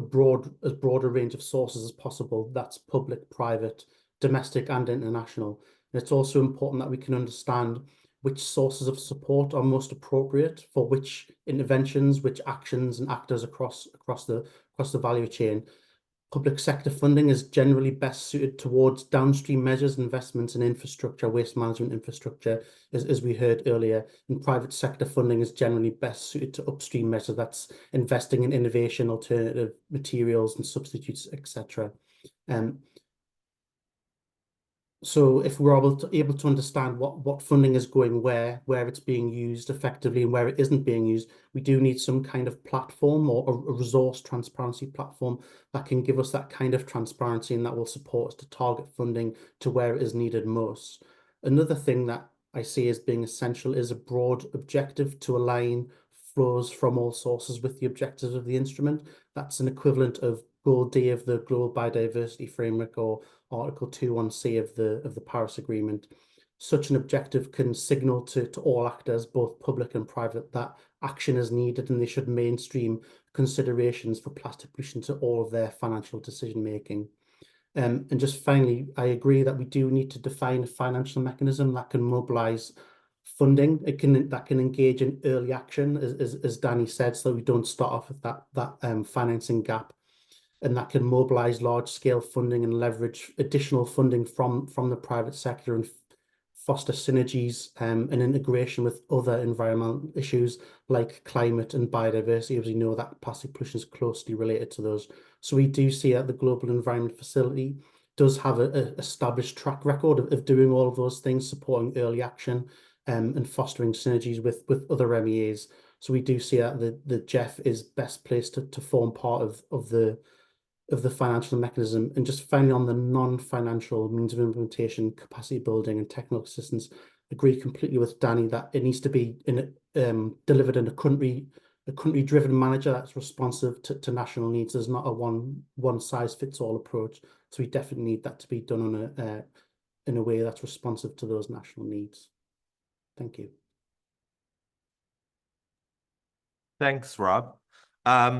as broad a range of sources as possible. That's public, private, domestic, and international. And it's also important that we can understand which sources of support are most appropriate for which interventions, which actions and actors across the value chain. Public sector funding is generally best suited towards downstream measures, investments in infrastructure, waste management infrastructure, as we heard earlier. And private sector funding is generally best suited to upstream measures, that's investing in innovation, alternative materials and substitutes, etc. So if we're able to understand what funding is going where it's being used effectively and where it isn't being used, we do need some kind of platform or a resource transparency platform that can give us that kind of transparency and that will support us to target funding to where it is needed most. Another thing that I see as being essential is a broad objective to align flows from all sources with the objectives of the instrument. That's an equivalent of Goal D of the Global Biodiversity Framework or Article 2(1)(c) of the Paris Agreement. Such an objective can signal to all actors, both public and private, that action is needed and they should mainstream considerations for plastic pollution to all of their financial decision making. And just finally, I agree that we do need to define a financial mechanism that can mobilize funding. That can engage in early action, as Danny said, so we don't start off with that financing gap. And that can mobilize large-scale funding and leverage additional funding from the private sector and foster synergies and integration with other environmental issues like climate and biodiversity, as we know that plastic pollution is closely related to those. So we do see that the Global Environment Facility does have an established track record of doing all of those things, supporting early action and fostering synergies with other MEAs. So we do see that the GEF is best placed to form part of the financial mechanism. And just finally, on the non-financial means of implementation, capacity building and technical assistance, agree completely with Danny that it needs to be delivered in a country-driven manager that's responsive to national needs. There's not a one-size-fits-all approach. So we definitely need that to be done in a way that's responsive to those national needs. Thank you. Thanks, Rob.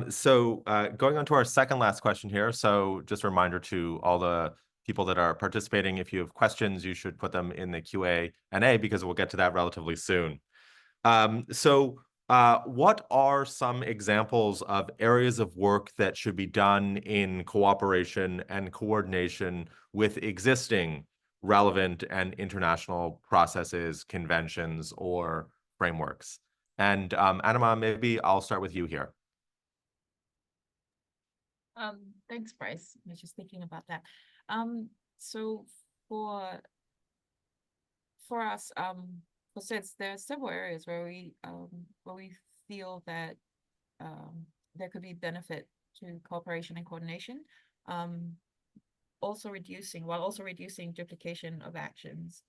So going on to our second last question here. So just a reminder to all the people that are participating, if you have questions, you should put them in the Q&A because we'll get to that relatively soon. What are some examples of areas of work that should be done in cooperation and coordination with existing relevant and international processes, conventions, or frameworks? And Anima, maybe I'll start with you here. Thanks, Bryce. I was just thinking about that. So for us, for SIDS, there are several areas where we feel that there could be benefit to cooperation and coordination. Also reducing duplication of actions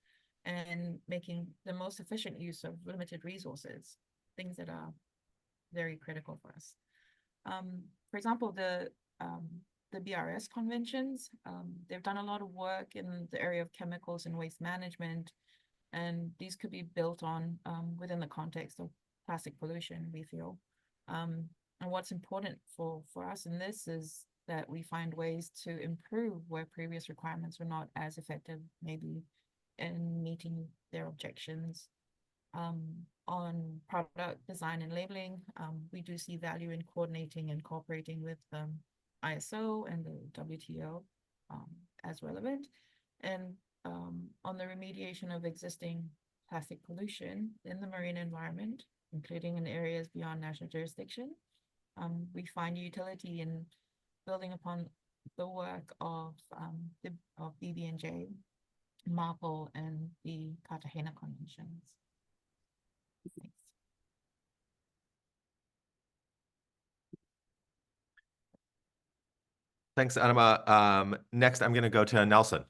and making the most efficient use of limited resources, things that are very critical for us. For example, the BRS conventions, they've done a lot of work in the area of chemicals and waste management, and these could be built on within the context of plastic pollution, we feel. And what's important for us in this is that we find ways to improve where previous requirements were not as effective, maybe in meeting their objections. On product design and labeling, we do see value in coordinating and cooperating with ISO and the WTO as relevant. And on the remediation of existing plastic pollution in the marine environment, including in areas beyond national jurisdiction, we find utility in building upon the work of BBNJ, MARPOL, and the Cartagena Conventions. Thanks. Thanks, Anima. Next, I'm going to go to Nelson.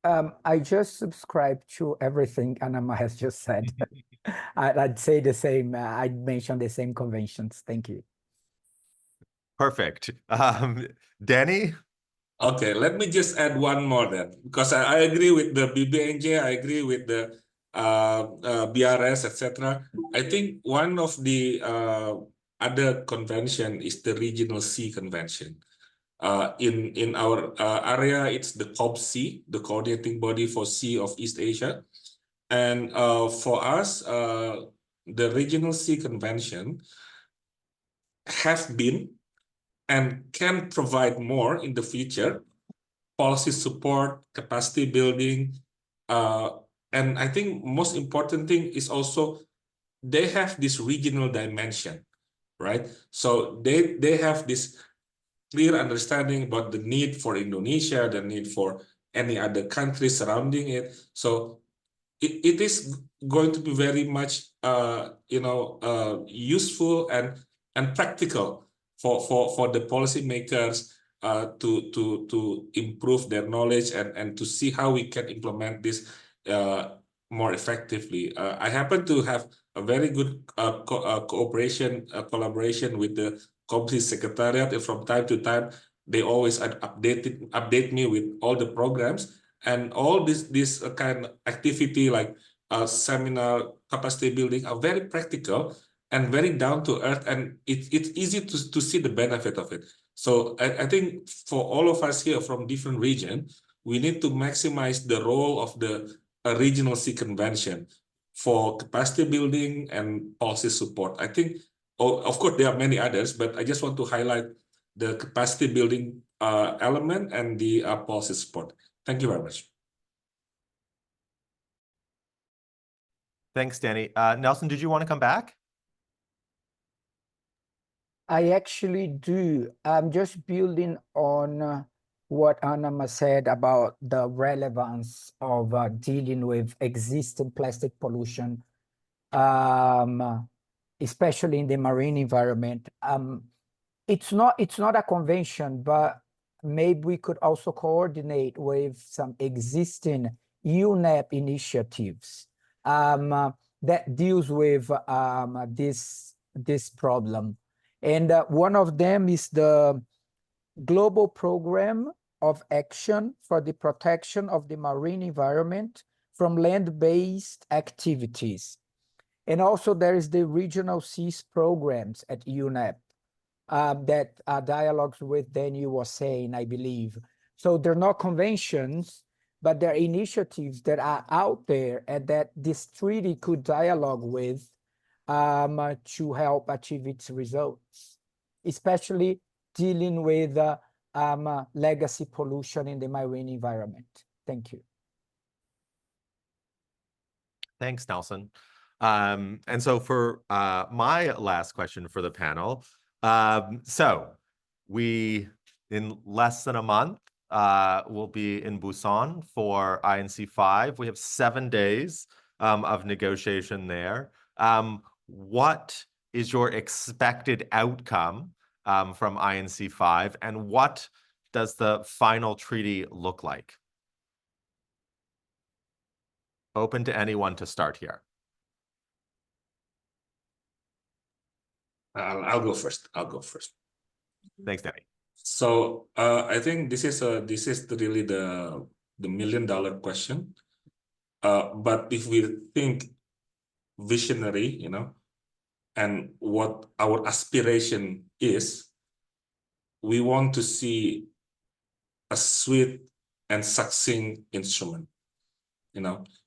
I just subscribe to everything Anima has just said. I'd say the same. I'd mention the same conventions. Thank you. Perfect. Danny? Okay, let me just add one more then, because I agree with the BBNJ, I agree with the BRS, etc. I think one of the other convention is the Regional Sea Convention. In our area, it's the COBSEA, the Coordinating Body for Sea of East Asia. And for us, the Regional Sea Convention have been and can provide more in the future, policy support, capacity building. And I think most important thing is also they have this regional dimension, right? So they have this clear understanding about the need for Indonesia, the need for any other country surrounding it. So it is going to be very much useful and practical for the policymakers to improve their knowledge and to see how we can implement this more effectively. I happen to have a very good collaboration with the COBSEA Secretariat, and from time to time they always update me with all the programs. And all this kind of activity like seminar, capacity building are very practical and very down to earth, and it's easy to see the benefit of it. So I think for all of us here from different regions, we need to maximize the role of the Regional Sea Convention for capacity building and policy support. I think, of course, there are many others, but I just want to highlight the capacity building element and the policy support. Thank you very much. Thanks, Danny. Nelson, did you want to come back? I actually do. I'm just building on what Anima said about the relevance of dealing with existing plastic pollution, especially in the marine environment. It's not a convention, but maybe we could also coordinate with some existing UNEP initiatives that deals with this problem. And one of them is the Global Program of Action for the Protection of the Marine Environment from Land-Based Activities. And also there is the Regional Seas Programs at UNEP that dialogues with Daniel was saying, I believe. So they're not conventions, but they're initiatives that are out there and that this treaty could dialogue with to help achieve its results, especially dealing with legacy pollution in the marine environment. Thank you. Thanks, Nelson. And so for my last question for the panel, so we, in less than a month, will be in Busan for INC 5. We have 7 days of negotiation there. What is your expected outcome from INC 5, and what does the final treaty look like? Open to anyone to start here. I'll go first. Thanks, Danny. So I think this is really the million-dollar question. But if we think visionary, and what our aspiration is, we want to see a swift and succinct instrument.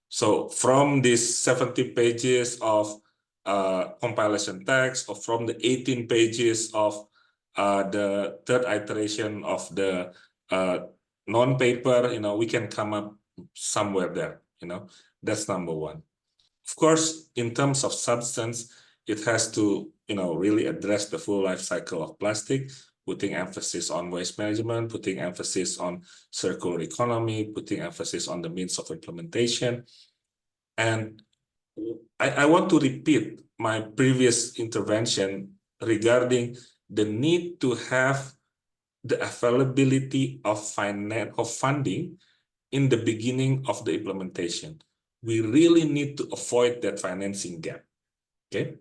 So from these 70 pages of compilation text, or from the 18 pages of the third iteration of the non-paper, we can come up somewhere there, that's number one. Of course, in terms of substance, it has to, really address the full life cycle of plastic, putting emphasis on waste management, putting emphasis on circular economy, putting emphasis on the means of implementation. And I want to repeat my previous intervention regarding the need to have the availability of funding in the beginning of the implementation. We really need to avoid that financing gap. Okay.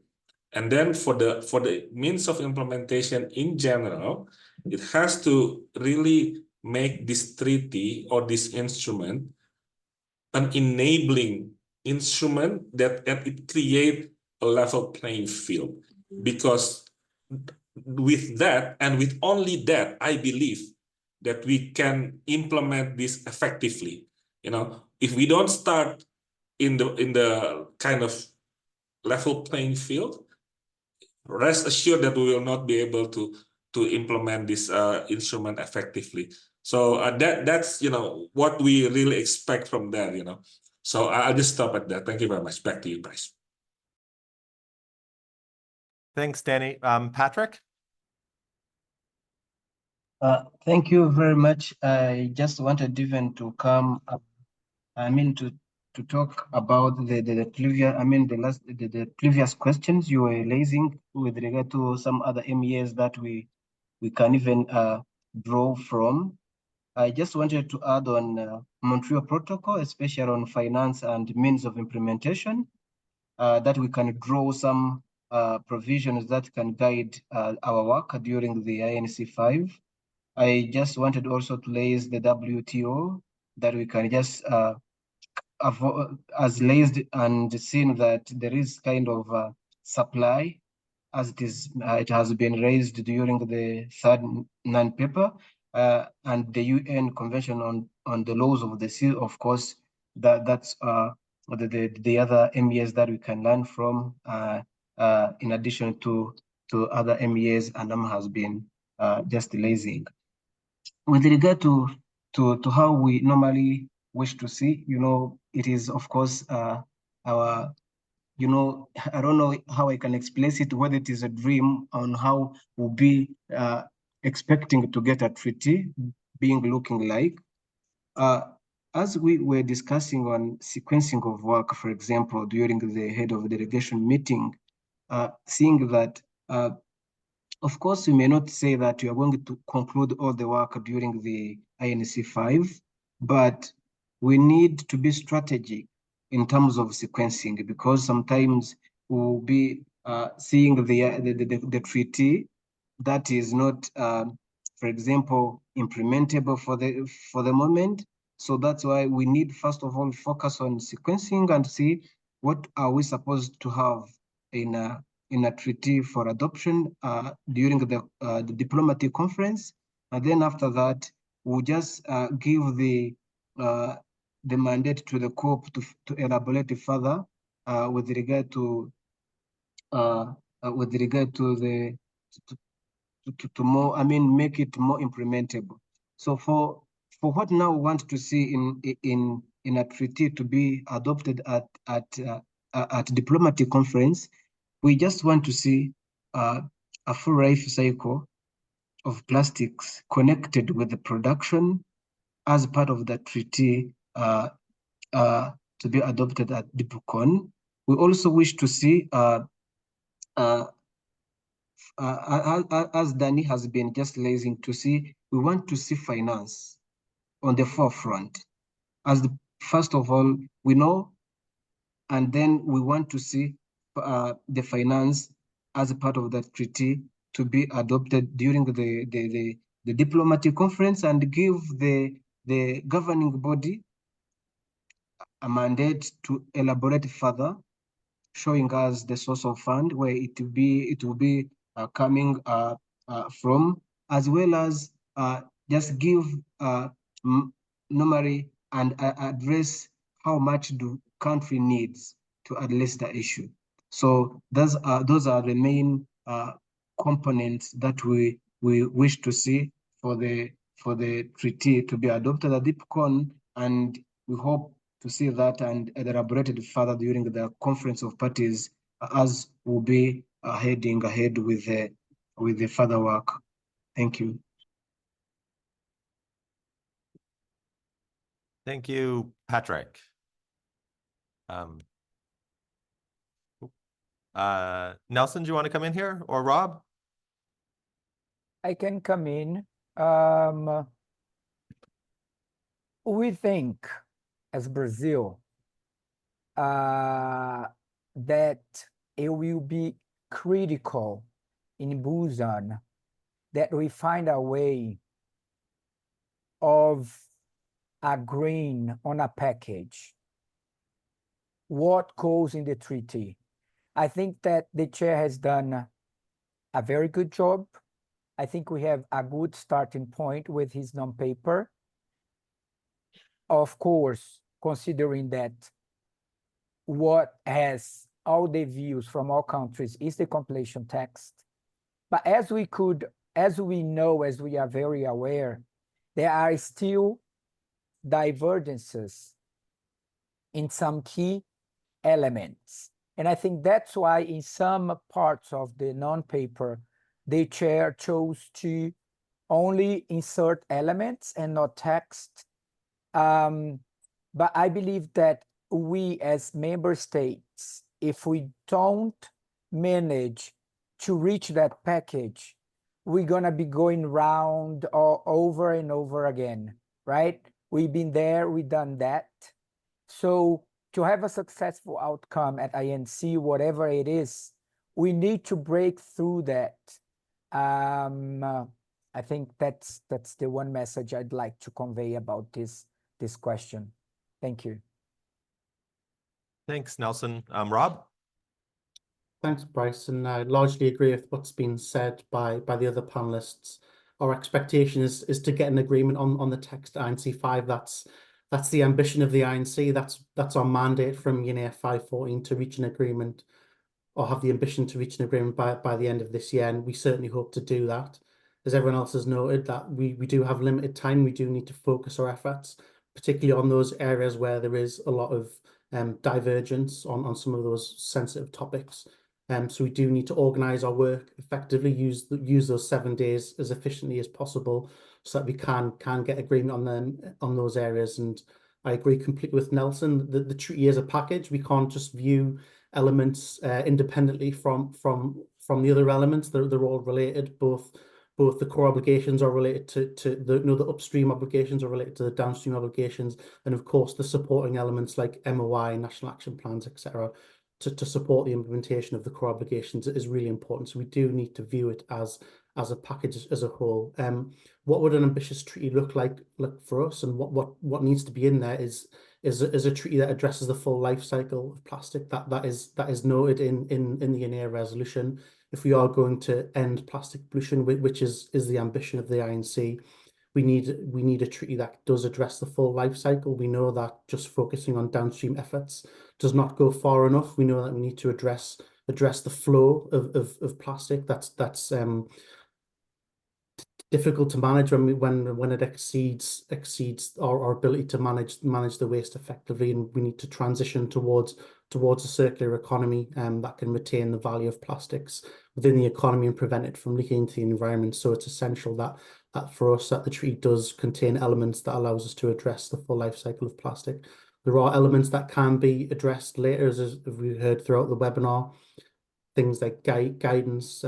And then for the means of implementation in general, it has to really make this treaty or this instrument an enabling instrument that it create a level playing field. Because with that, and with only that, I believe that we can implement this effectively. If we don't start in the kind of level playing field, rest assured that we will not be able to implement this instrument effectively. So that's what we really expect from there. So I'll just stop at that. Thank you very much. Back to you, Bryce. Thanks, Danny. Patrick? Thank you very much. I just wanted even to come up, to talk about the previous, the previous questions you were raising with regard to some other MEAs that we can even draw from. I just wanted to add on Montreal Protocol, especially on finance and means of implementation, that we can draw some provisions that can guide our work during the INC 5. I just wanted also to raise the WTO, that we can just as raised and seen that there is kind of supply, as it has been raised during the third non-paper, and the UN Convention on the Laws of the Sea. Of course, that's the other MEAs that we can learn from, in addition to other MEAs ANAM has been just raising. With regard to how we normally wish to see, it is of course our, I don't know how I can explain it, whether it is a dream on how we'll be expecting to get a treaty looking like. As we were discussing on sequencing of work, for example, during the head of delegation meeting, seeing that of course, we may not say that we are going to conclude all the work during the INC 5, but we need to be strategic in terms of sequencing, because sometimes we'll be seeing the treaty that is not, for example, implementable for the moment. So that's why we need, first of all, focus on sequencing and see what are we supposed to have in a treaty for adoption during the diplomatic conference. And then after that, we'll just give the mandate to the COP to elaborate further with regard to more, make it more implementable. So for what now we want to see in a treaty to be adopted at diplomatic conference, we just want to see a full life cycle of plastics connected with the production as part of the treaty to be adopted at DIPCON. We also wish to see, as Danny has been just raising, we want to see finance on the forefront. First of all, we know, and then we want to see the finance as a part of that treaty to be adopted during the diplomatic conference, and give the governing body a mandate to elaborate further, showing us the source of fund where it will be coming from, as well as just give normally and address how much do country needs to address the issue. So those are the main components that we we wish to see for the treaty to be adopted at DIPCON, and we hope to see that and elaborated further during the conference of parties as we'll be heading ahead with the further work. Thank you. Thank you, Patrick. Nelson, do you want to come in here, or Rob? I can come in. We think as Brazil that it will be critical in Busan that we find a way of agreeing on a package. What goes in the treaty? I think that the chair has done a very good job. I think we have a good starting point with his non-paper. Of course, considering that what has all the views from all countries is the compilation text. But as we are very aware, there are still divergences in some key elements. And I think that's why in some parts of the non-paper, the chair chose to only insert elements and not text. But I believe that we as member states, if we don't manage to reach that package, we're gonna be going round all over and over again, right? We've been there, we've done that. So to have a successful outcome at INC, whatever it is, we need to break through that. I think that's the one message I'd like to convey about this question. Thank you. Thanks, Nelson. Rob? Thanks, Bryce, and I largely agree with what's been said by the other panelists. Our expectation is to get an agreement on the text INC 5. That's the ambition of the INC. That's our mandate from UNEA 514 to reach an agreement, or have the ambition to reach an agreement by the end of this year, and we certainly hope to do that. As everyone else has noted, that we do have limited time. We do need to focus our efforts, particularly on those areas where there is a lot of divergence on some of those sensitive topics. So we do need to organise our work effectively, use those 7 days as efficiently as possible, so that we can get agreement on those areas. And I agree completely with Nelson. The treaty is a package. We can't just view elements independently from the other elements. They're all related. Both the core obligations are related to the upstream obligations are related to the downstream obligations, and of course the supporting elements like MOI, national action plans, etc. To support the implementation of the core obligations is really important. So we do need to view it as a package as a whole. What would an ambitious treaty look like for us, and what needs to be in there is a treaty that addresses the full life cycle of plastic that is noted in the UNEA Resolution. If we are going to end plastic pollution, which is the ambition of the INC, we need a treaty that does address the full life cycle. We know that just focusing on downstream efforts does not go far enough. We know that we need to address the flow of plastic. That's difficult to manage when it exceeds our ability to manage the waste effectively, and we need to transition towards a circular economy that can retain the value of plastics within the economy and prevent it from leaking into the environment. So it's essential that for us that the treaty does contain elements that allows us to address the full life cycle of plastic. There are elements that can be addressed later, as we heard throughout the webinar, things like guidance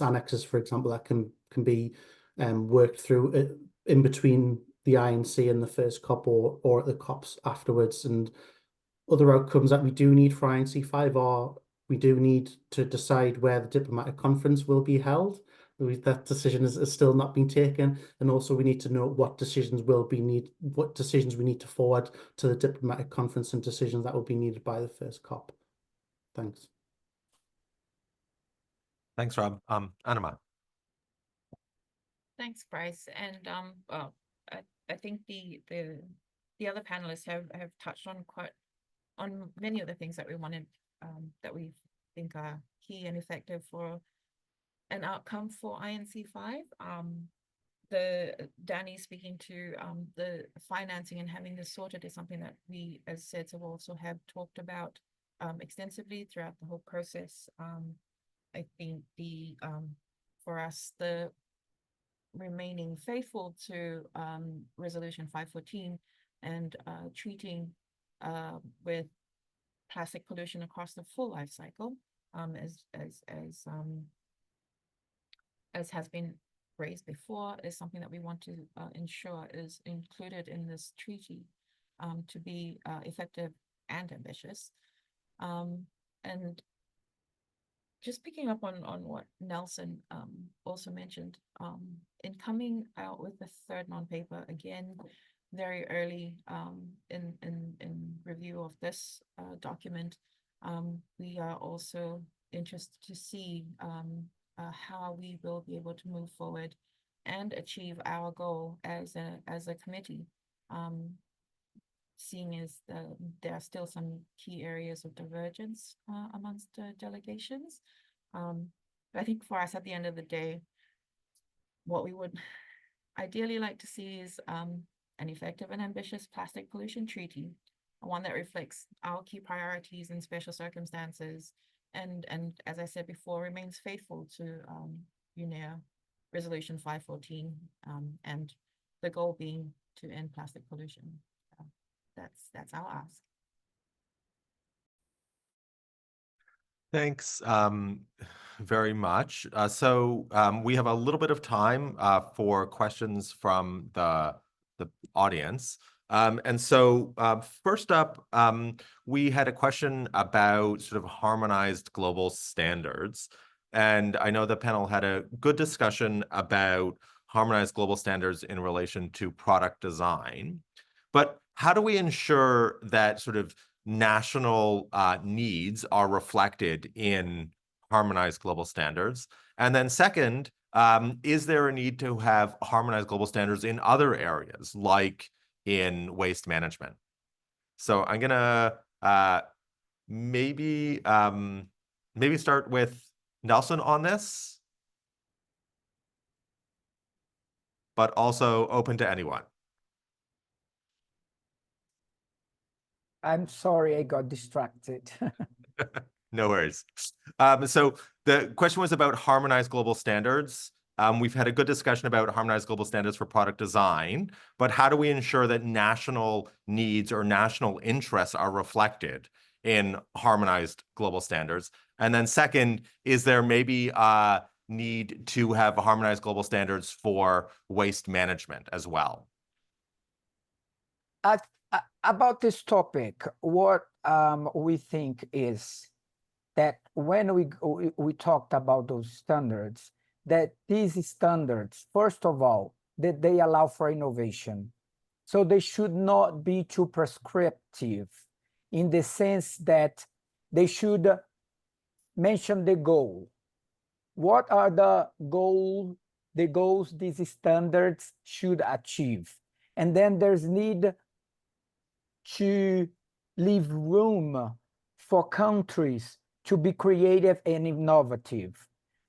annexes, for example, that can be worked through in between the INC and the first COP or at the COPs afterwards. And other outcomes that we do need for INC 5 are, we do need to decide where the diplomatic conference will be held. That decision has still not been taken, and also we need to know what decisions we need to forward to the diplomatic conference, and decisions that will be needed by the first COP. Thanks. Thanks, Rob. Anima. Thanks, Bryce. And well, I think the other panelists have touched on many of the things that we wanted, that we think are key and effective for an outcome for INC 5. Danny speaking to the financing and having this sorted is something that we as SEDS have also have talked about extensively throughout the whole process. I think for us, the remaining faithful to Resolution 514 and treating with plastic pollution across the full life cycle, as has been raised before, is something that we want to ensure is included in this treaty to be effective and ambitious. And just picking up on what Nelson also mentioned, in coming out with the third non-paper, again, very early in review of this document, we are also interested to see how we will be able to move forward and achieve our goal as a committee, seeing as there are still some key areas of divergence amongst the delegations. But I think for us, at the end of the day, what we would ideally like to see is an effective and ambitious plastic pollution treaty, one that reflects our key priorities in special circumstances, and as I said before, remains faithful to UNEA Resolution 514, and the goal being to end plastic pollution. That's our ask. Thanks very much. So we have a little bit of time for questions from the audience. And so first up, we had a question about sort of harmonized global standards. And I know the panel had a good discussion about harmonized global standards in relation to product design. But how do we ensure that sort of national needs are reflected in harmonized global standards? And then second, is there a need to have harmonized global standards in other areas, like in waste management? So I'm gonna maybe start with Nelson on this, but also open to anyone. I'm sorry, I got distracted. No worries. So the question was about harmonized global standards. We've had a good discussion about harmonized global standards for product design, but how do we ensure that national needs or national interests are reflected in harmonized global standards? And then second, is there maybe a need to have harmonized global standards for waste management as well? About this topic, what we think is that when we talked about those standards, that these standards, first of all, that they allow for innovation. So they should not be too prescriptive in the sense that they should mention the goal. What are the goals these standards should achieve? And then there's need to leave room for countries to be creative and innovative.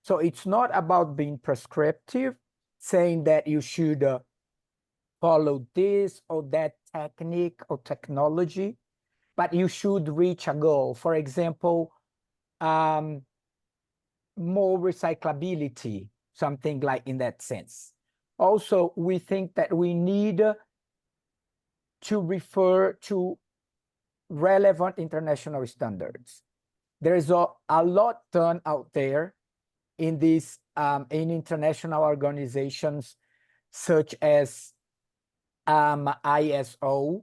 So it's not about being prescriptive, saying that you should follow this or that technique or technology, but you should reach a goal. For example, more recyclability, something like in that sense. Also, we think that we need to refer to relevant international standards. There is a lot done out there in these in international organizations such as ISO.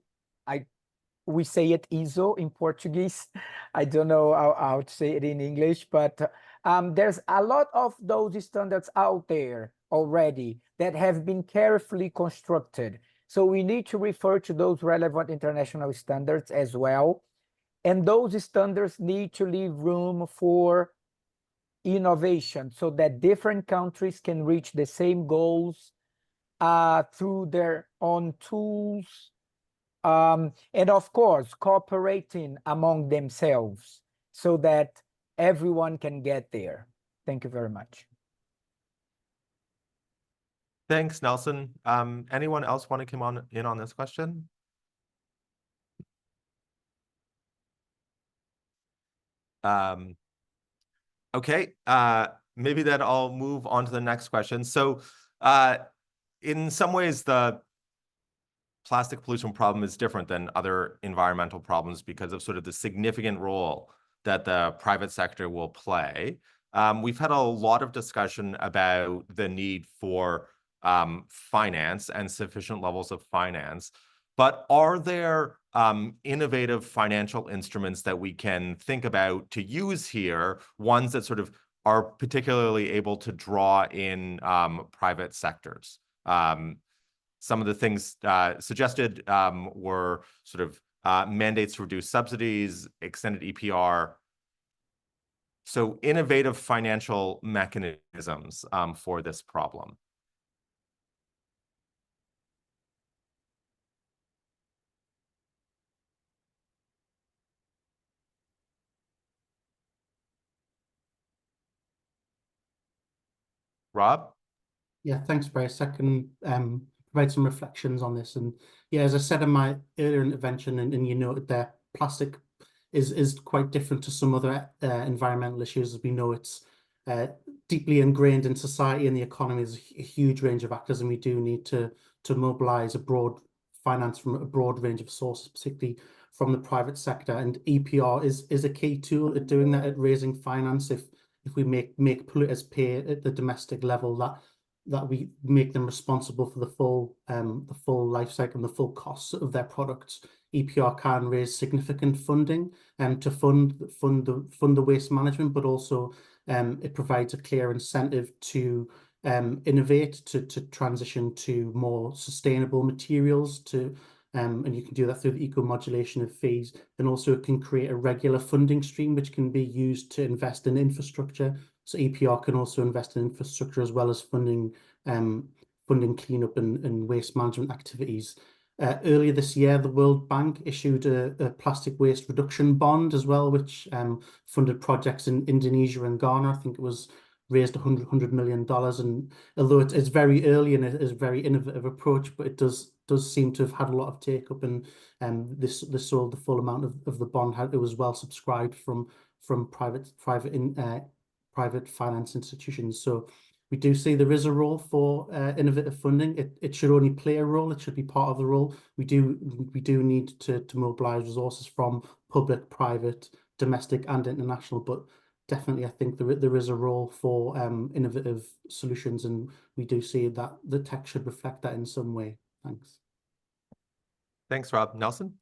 We say it ISO in Portuguese. I don't know how to say it in English, but there's a lot of those standards out there already that have been carefully constructed. So we need to refer to those relevant international standards as well. And those standards need to leave room for innovation so that different countries can reach the same goals through their own tools. And of course, cooperating among themselves so that everyone can get there. Thank you very much. Thanks, Nelson. Anyone else want to come in on this question? Okay, maybe then I'll move on to the next question. So in some ways, the plastic pollution problem is different than other environmental problems because of sort of the significant role that the private sector will play. We've had a lot of discussion about the need for finance and sufficient levels of finance. But are there innovative financial instruments that we can think about to use here, ones that sort of are particularly able to draw in private sectors? Some of the things suggested were sort of mandates to reduce subsidies, extended EPR. So innovative financial mechanisms for this problem. Rob? Yeah, thanks, Bryce. I can provide some reflections on this. And yeah, as I said in my earlier intervention, and you noted there, plastic is quite different to some other environmental issues. As we know, it's deeply ingrained in society and the economy. There's a huge range of actors, and we do need to mobilize a broad finance from a broad range of sources, particularly from the private sector. And EPR is a key tool at doing that, at raising finance. If we make polluters pay at the domestic level, that we make them responsible for the full life cycle and the full costs of their products. EPR can raise significant funding to fund the waste management, but also it provides a clear incentive to innovate, to transition to more sustainable materials, and you can do that through the eco-modulation of fees. And also it can create a regular funding stream which can be used to invest in infrastructure. So EPR can also invest in infrastructure as well as funding cleanup and waste management activities. Earlier this year, the World Bank issued a plastic waste reduction bond as well, which funded projects in Indonesia and Ghana. I think it was raised $100 million. And although it's very early and it is a very innovative approach, but it does seem to have had a lot of take up, and this sold the full amount of the bond. It was well subscribed from private finance institutions. So we do see there is a role for innovative funding. It should only play a role. It should be part of the role. We do need to mobilize resources from public, private, domestic, and international. But definitely, I think there is a role for innovative solutions, and we do see that the tech should reflect that in some way. Thanks. Thanks, Rob. Nelson?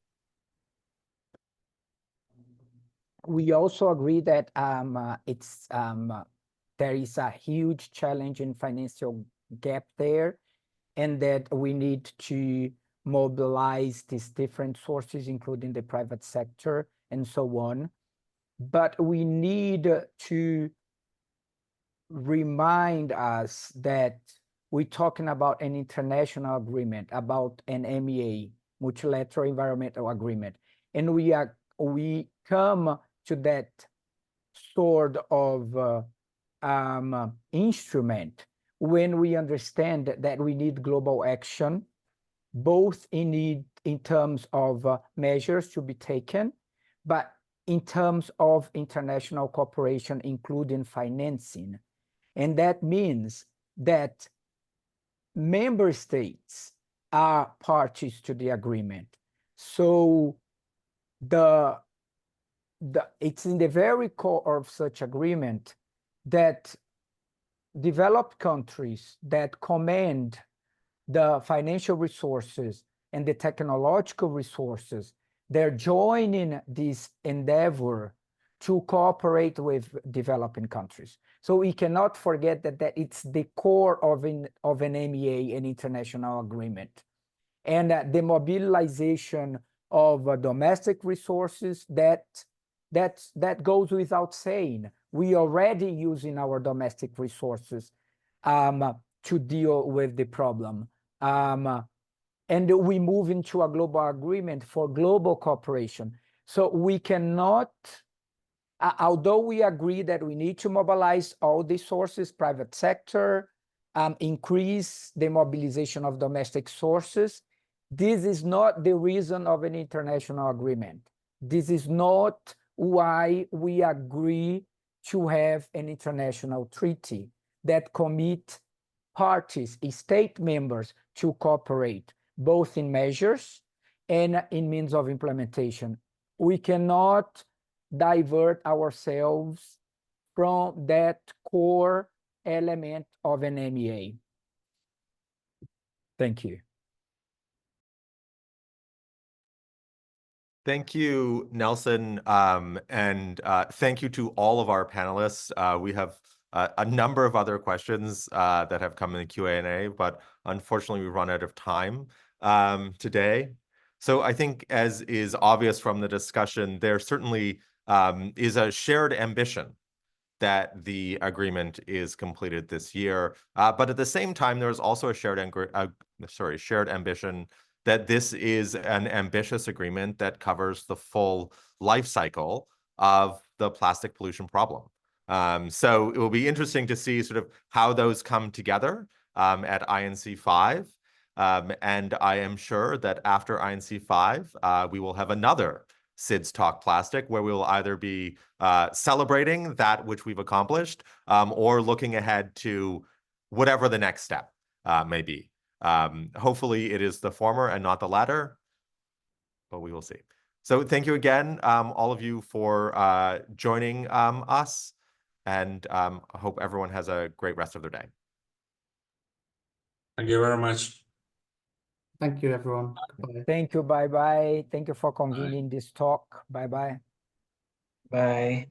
We also agree that there is a huge challenge in financial gap there, and that we need to mobilize these different sources, including the private sector and so on. But we need to remind us that we're talking about an international agreement, about an MEA, multilateral environmental agreement, and we come to that sort of instrument when we understand that we need global action, both in terms of measures to be taken, but in terms of international cooperation, including financing. And that means that member states are parties to the agreement. So it's in the very core of such agreement that developed countries that command the financial resources and the technological resources, they're joining this endeavor to cooperate with developing countries. So we cannot forget that it's the core of an MEA, an international agreement. And the mobilization of domestic resources, that goes without saying. We already using our domestic resources to deal with the problem. And we move into a global agreement for global cooperation. So we cannot, although we agree that we need to mobilize all the sources, private sector, increase the mobilization of domestic sources. This is not the reason of an international agreement. This is not why we agree to have an international treaty that commit parties, state members, to cooperate, both in measures and in means of implementation. We cannot divert ourselves from that core element of an MEA. Thank you. Thank you, Nelson, and thank you to all of our panelists. We have a number of other questions that have come in the Q&A, but unfortunately we run out of time today. So I think, as is obvious from the discussion, there certainly is a shared ambition that the agreement is completed this year. But at the same time, there's also a shared ambition that this is an ambitious agreement that covers the full life cycle of the plastic pollution problem. So it will be interesting to see sort of how those come together at INC 5. And I am sure that after INC 5, we will have another SIDS Talk Plastic, where we will either be celebrating that which we've accomplished or looking ahead to whatever the next step may be. Hopefully it is the former and not the latter, but we will see. So thank you again, all of you, for joining us, and I hope everyone has a great rest of their day. Thank you very much. Thank you, everyone. Goodbye. Thank you. Bye-bye. Thank you for convening this talk. Bye-bye. Bye.